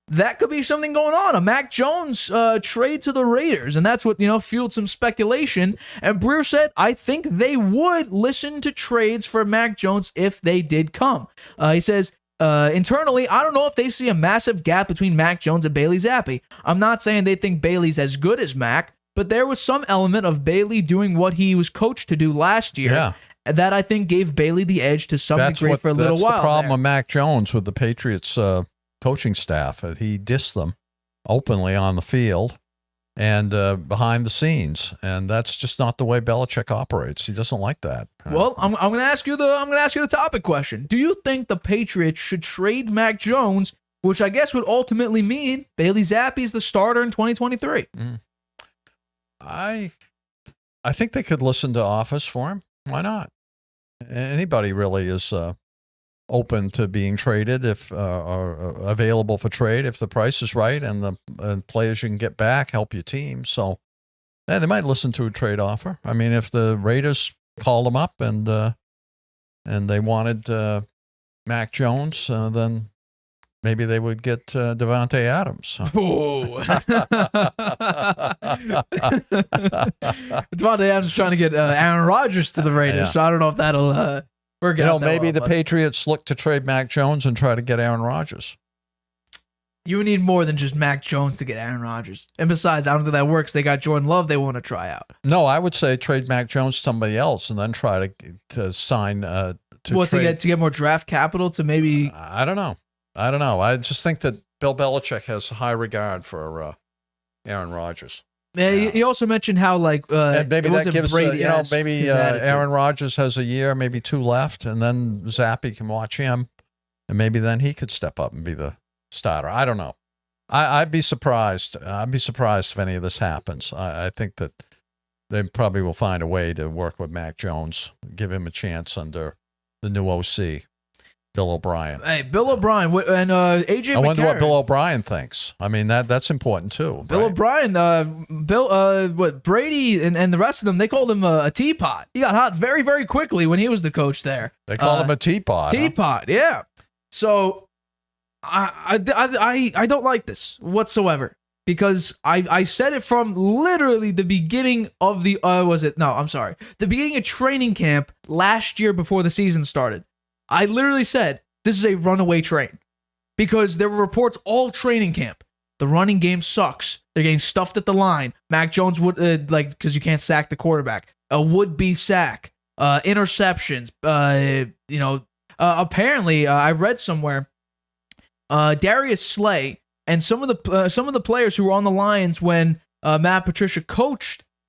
That could be something going on. A Mac Jones trade to the Raiders, and that's what fueled some speculation. And Breer said, I think they would listen to trades for Mac Jones if they did come. He says, internally, I don't know if they see a massive gap between Mac Jones and Bailey Zappi. I'm not saying they think Bailey's as good as Mac, but there was some element of Bailey doing what he was coached to do last year that I think gave Bailey the edge to some degree for a little while. That's the problem there. with Mac Jones with the Patriots coaching staff. He dissed them openly on the field and behind the scenes, and that's just not the way Belichick operates. He doesn't like that. Well, I'm going to ask you the topic question. Do you think the Patriots should trade Mac Jones, which I guess would ultimately mean Bailey Zappi's the starter in 2023? I think they could listen to offers for him. Why not? anybody really is open to being traded if or available for trade if the price is right and the players you can get back help your team. So yeah, they might listen to a trade offer. I mean, if the Raiders called them up and they wanted Mac Jones, then maybe they would get Devontae Adams. Oh. Devontae Adams is trying to get Aaron Rodgers to the Raiders, Yeah. so I don't know if that'll work out. that Maybe well, the but Patriots look to trade Mac Jones and try to get Aaron Rodgers. you would need more than just Mac Jones to get Aaron Rodgers. And besides, I don't think that works. They got Jordan Love they want to try out. No, I would say trade Mac Jones to somebody else and then try to sign to get more draft capital to maybe. I don't know. I just think that Bill Belichick has high regard for Aaron Rodgers. Yeah, he also mentioned how like And maybe it that wasn't gives Brady as maybe his attitude. Aaron Rodgers has a year, maybe 2 left, and then Zappy can watch him, and maybe then he could step up and be the starter. I don't know. I'd be surprised. I'd be surprised if any of this happens. I think that they probably will find a way to work with Mac Jones, give him a chance under the new OC, Bill O'Brien. Hey, Bill O'Brien and AJ I wonder McCarron. what Bill O'Brien thinks. I mean, that's important too. Bill right? O'Brien, Brady and the rest of them, they called him a teapot. He got hot very, very quickly when he was the coach there. They call him a teapot. Huh? Teapot, yeah. So I don't like this whatsoever because I said it from literally the beginning of the the beginning of training camp last year before the season started. I literally said this is a runaway train because there were reports all training camp. The running game sucks. They're getting stuffed at the line. Mac Jones would because you can't sack the quarterback. A would-be sack, interceptions. Apparently, I read somewhere. Darius Slay and some of the players who were on the Lions when Matt Patricia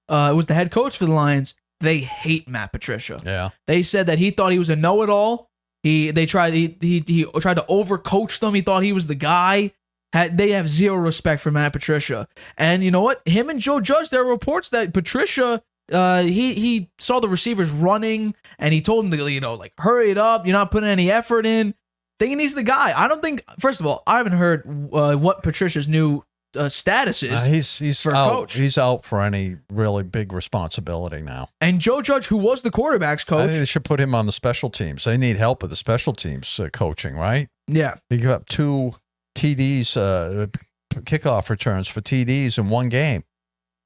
was the head coach for the Lions. They hate Matt Patricia. Yeah, they said that he thought he was a know-it-all. He tried to overcoach them. He thought he was the guy. They have zero respect for Matt Patricia. And you know what? Him and Joe Judge, there are reports that Patricia, he saw the receivers running and he told them to, hurry it up. You're not putting any effort in. Thinking he's the guy. I don't think, first of all, I haven't heard what Patricia's new status is. He's for out. coach. He's out for any really big responsibility now. And Joe Judge, who was the quarterback's I coach. think they should put him on the special teams. They need help with the special teams coaching, right? Yeah. He gave up 2 TDs, kickoff returns for TDs in one game.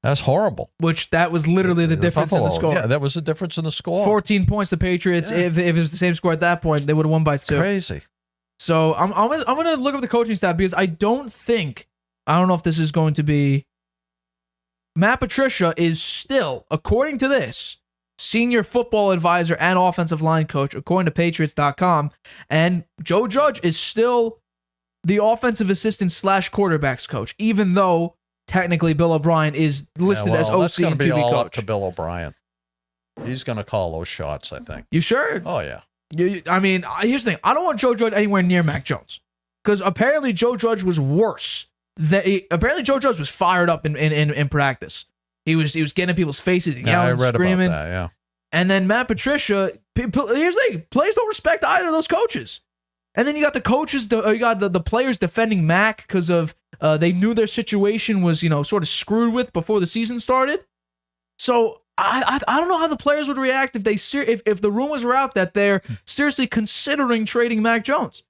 That's horrible. Which that was literally the difference in the Buffalo, score. Yeah, that was the difference in the score. 14 points. The Patriots, if it was the same score at that point, they would have won by 2. Crazy. So I'm gonna look up the coaching staff because I don't know if this is going to be. Matt Patricia is still, according to this, senior football advisor and offensive line coach, according to Patriots.com, and Joe Judge is still the offensive assistant / quarterbacks coach, even though technically Bill O'Brien is listed as that's OC going and to be QB all up coach. to Bill O'Brien. He's going to call those shots, I think. You sure? Oh yeah. Here's the thing. I don't want Joe Judge anywhere near Mac Jones because apparently Joe Judge was worse. Apparently Joe Judge was fired up in practice. He was getting in people's faces, and Yeah, I yelling, read screaming. about that. Yeah. And then Matt Patricia. Here's the thing: players don't respect either of those coaches. And then you got the coaches. You got the players defending Mac because of they knew their situation was sort of screwed with before the season started. So I don't know how the players would react if if the rumors were out that they're seriously considering trading Mac Jones.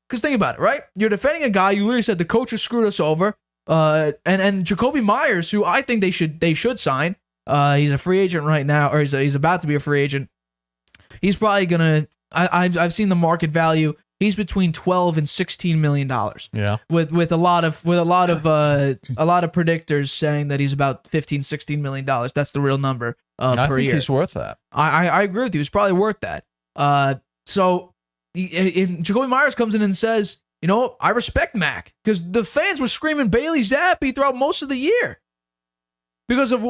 Because think about it, right? You're defending a guy you literally said the coaches screwed us over. And Jacoby Myers, who I think they should sign. He's a free agent right now, or he's about to be a free agent. He's probably gonna. I've seen the market value. He's between $12 and $16 million. Yeah. With a lot of predictors saying that he's about $15-16 million. That's the real number I per think year. he's worth that. I agree with you. He's probably worth that. So Jacoby Myers comes in and says, I respect Mac because the fans were screaming Bailey Zappi throughout most of the year. Because of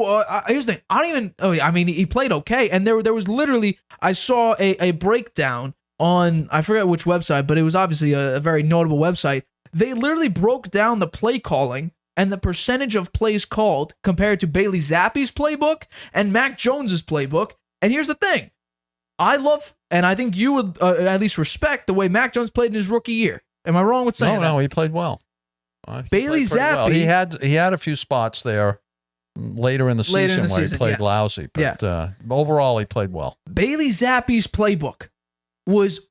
here's the thing, he played okay, and there was literally I saw a breakdown on I forget which website, but it was obviously a very notable website. They literally broke down the play calling and the percentage of plays called compared to Bailey Zappi's playbook and Mac Jones's playbook. And here's the thing, I love, and I think you would at least respect the way Mac Jones played in his rookie year. Am I wrong with saying that? No, he played well. Bailey Zappi. Well. He had a few spots there later in the season where he played lousy, but overall he played well. Bailey Zappi's playbook was,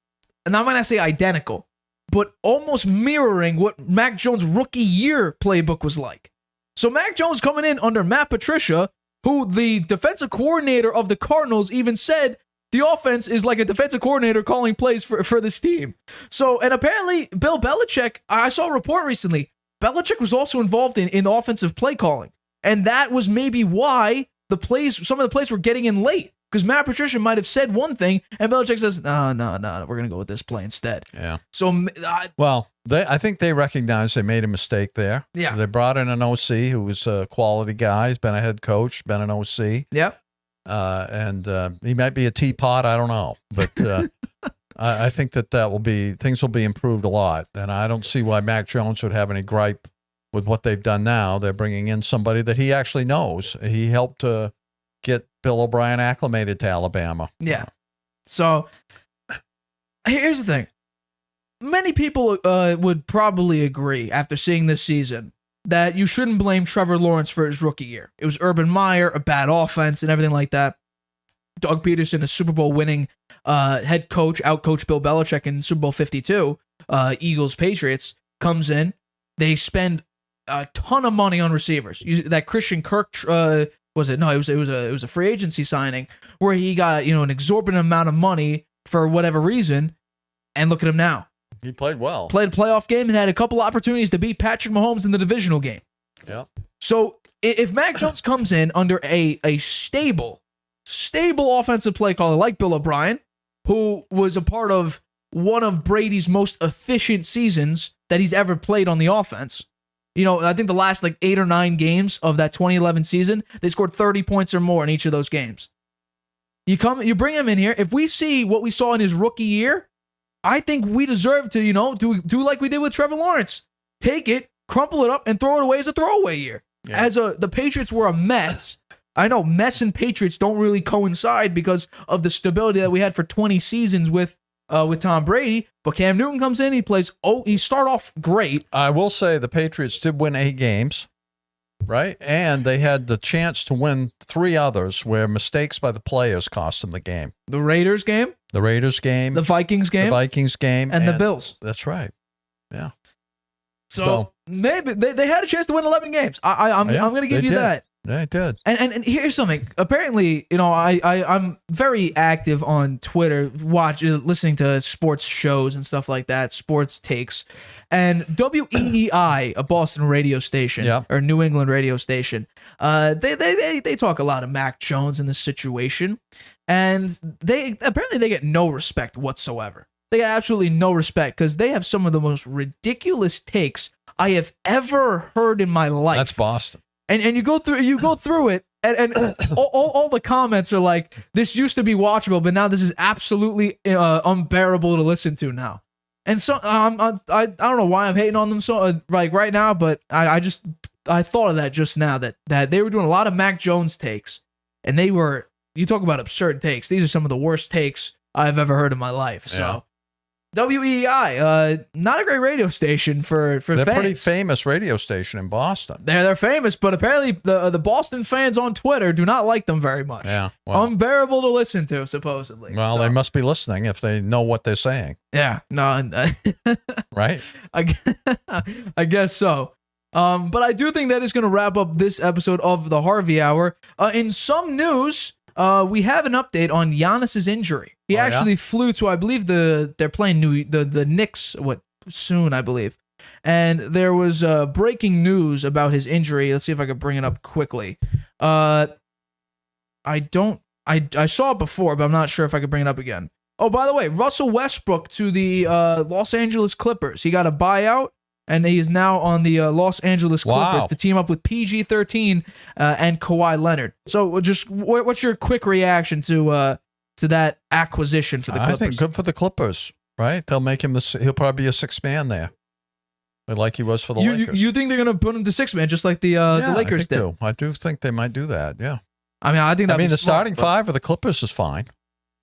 and I'm not going to say identical, but almost mirroring what Mac Jones' rookie year playbook was like. So Mac Jones coming in under Matt Patricia, who the defensive coordinator of the Cardinals even said the offense is like a defensive coordinator calling plays for this team. So, and apparently Bill Belichick, I saw a report recently, Belichick was also involved in offensive play calling. And that was maybe why some of the plays were getting in late. Because Matt Patricia might have said one thing, and Belichick says, no, we're going to go with this play instead. Yeah. So, I think they recognized they made a mistake there. Yeah. They brought in an OC who was a quality guy. He's been a head coach, been an OC. Yeah. And he might be a teapot. I don't know. But I think things will be improved a lot. And I don't see why Mac Jones would have any gripe with what they've done now. They're bringing in somebody that he actually knows. He helped get Bill O'Brien acclimated to Alabama. Yeah. So here's the thing. Many people would probably agree after seeing this season that you shouldn't blame Trevor Lawrence for his rookie year. It was Urban Meyer, a bad offense, and everything like that. Doug Peterson, a Super Bowl winning head coach, outcoached Bill Belichick in Super Bowl 52, Eagles Patriots, comes in. They spend a ton of money on receivers. That Christian Kirk was it? No, it was a free agency signing where he got an exorbitant amount of money for whatever reason, and look at him now. He played well. Played a playoff game and had a couple opportunities to beat Patrick Mahomes in the divisional game. Yeah. So if Mac Jones comes in under a stable offensive play caller like Bill O'Brien, who was a part of one of Brady's most efficient seasons that he's ever played on the offense. I think the last 8 or 9 games of that 2011 season, they scored 30 points or more in each of those games. You bring him in here. If we see what we saw in his rookie year, I think we deserve to, do like we did with Trevor Lawrence. Take it, crumple it up, and throw it away as a throwaway year. Yeah. The Patriots were a mess. I know mess and Patriots don't really coincide because of the stability that we had for 20 seasons with Tom Brady. But Cam Newton comes in, he start off great. I will say the Patriots did win 8 games, right? And they had the chance to win 3 others where mistakes by the players cost them the game. The Raiders game, the Vikings game, and the Bills. That's right. Yeah. So maybe they had a chance to win 11 games. I'm going to give you that. They did. And here's something. Apparently, I'm very active on Twitter, listening to sports shows and stuff like that, sports takes. And WEEI, a Boston radio station, or New England radio station, they talk a lot of Mac Jones in this situation, and they get no respect whatsoever. They get absolutely no respect because they have some of the most ridiculous takes I have ever heard in my life. That's Boston. And you go through it, and all the comments are like, this used to be watchable, but now this is absolutely unbearable to listen to now. And so I don't know why I'm hating on them so right now, but I thought of that just now that they were doing a lot of Mac Jones takes, and you talk about absurd takes. These are some of the worst takes I've ever heard in my life. So. Yeah. WEEI, not a great radio station for They're fans. pretty famous radio station in Boston. They're famous, but apparently the Boston fans on Twitter do not like them very much. Yeah, well, unbearable to listen to, supposedly. Well, they must be listening if they know what they're saying. Yeah, no, right? I guess so. But I do think that is going to wrap up this episode of the Harvey Hour. In some news, we have an update on Giannis's injury. He actually flew to, I believe, they're playing the Knicks soon, I believe. And there was breaking news about his injury. Let's see if I can bring it up quickly. I saw it before, but I'm not sure if I could bring it up again. Oh, by the way, Russell Westbrook to the Los Angeles Clippers. He got a buyout, and he is now on the Los Angeles Clippers to team up with PG-13 and Kawhi Leonard. So just what's your quick reaction to that acquisition for the Clippers? I think good for the Clippers, right? They'll make him he'll probably be a 6th man there, like he was for the Lakers. You think they're going to put him to 6th man just like the Lakers did? I do think they might do that, yeah. I mean, the starting 5 of the Clippers is fine.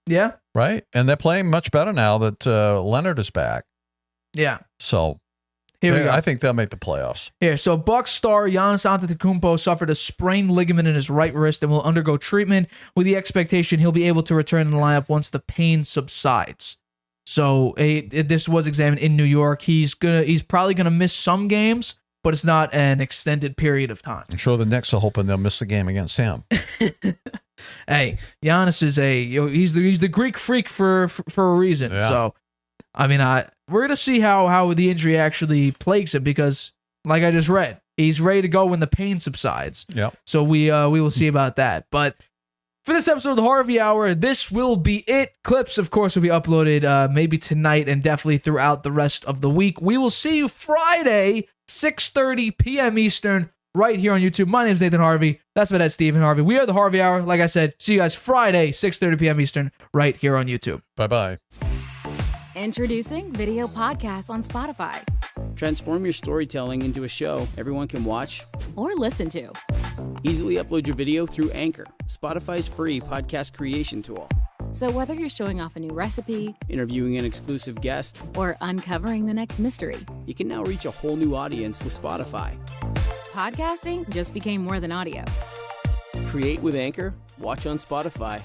Yeah? right? And they're playing much better now that Leonard is back. Yeah. So Here we go. I think they'll make the playoffs. Here, so Bucks star Giannis Antetokounmpo suffered a sprained ligament in his right wrist and will undergo treatment with the expectation he'll be able to return in the lineup once the pain subsides. So this was examined in New York. He's probably gonna miss some games, but it's not an extended period of time. I'm sure the Knicks are hoping they'll miss the game against him. Hey, Giannis is he's the Greek freak for a reason. Yeah. So, I mean, we're gonna see how the injury actually plagues him because, like I just read, he's ready to go when the pain subsides. Yep. So we will see about that. But for this episode of the Harvey Hour, this will be it. Clips, of course, will be uploaded maybe tonight and definitely throughout the rest of the week. We will see you Friday, 6:30 p.m. Eastern, right here on YouTube. My name is Nathan Harvey. That's my dad, Stephen Harvey. We are the Harvey Hour. Like I said, see you guys Friday, 6:30 p.m. Eastern, right here on YouTube. Bye-bye. Introducing video podcasts on Spotify Transform your storytelling into a show everyone can watch. or listen to. Easily upload your video through Anchor, Spotify's free podcast creation tool. So whether you're showing off a new recipe Interviewing an exclusive guest, or uncovering the next mystery, you can now reach a whole new audience with Spotify. podcasting just became more than audio. Create with Anchor, watch on Spotify.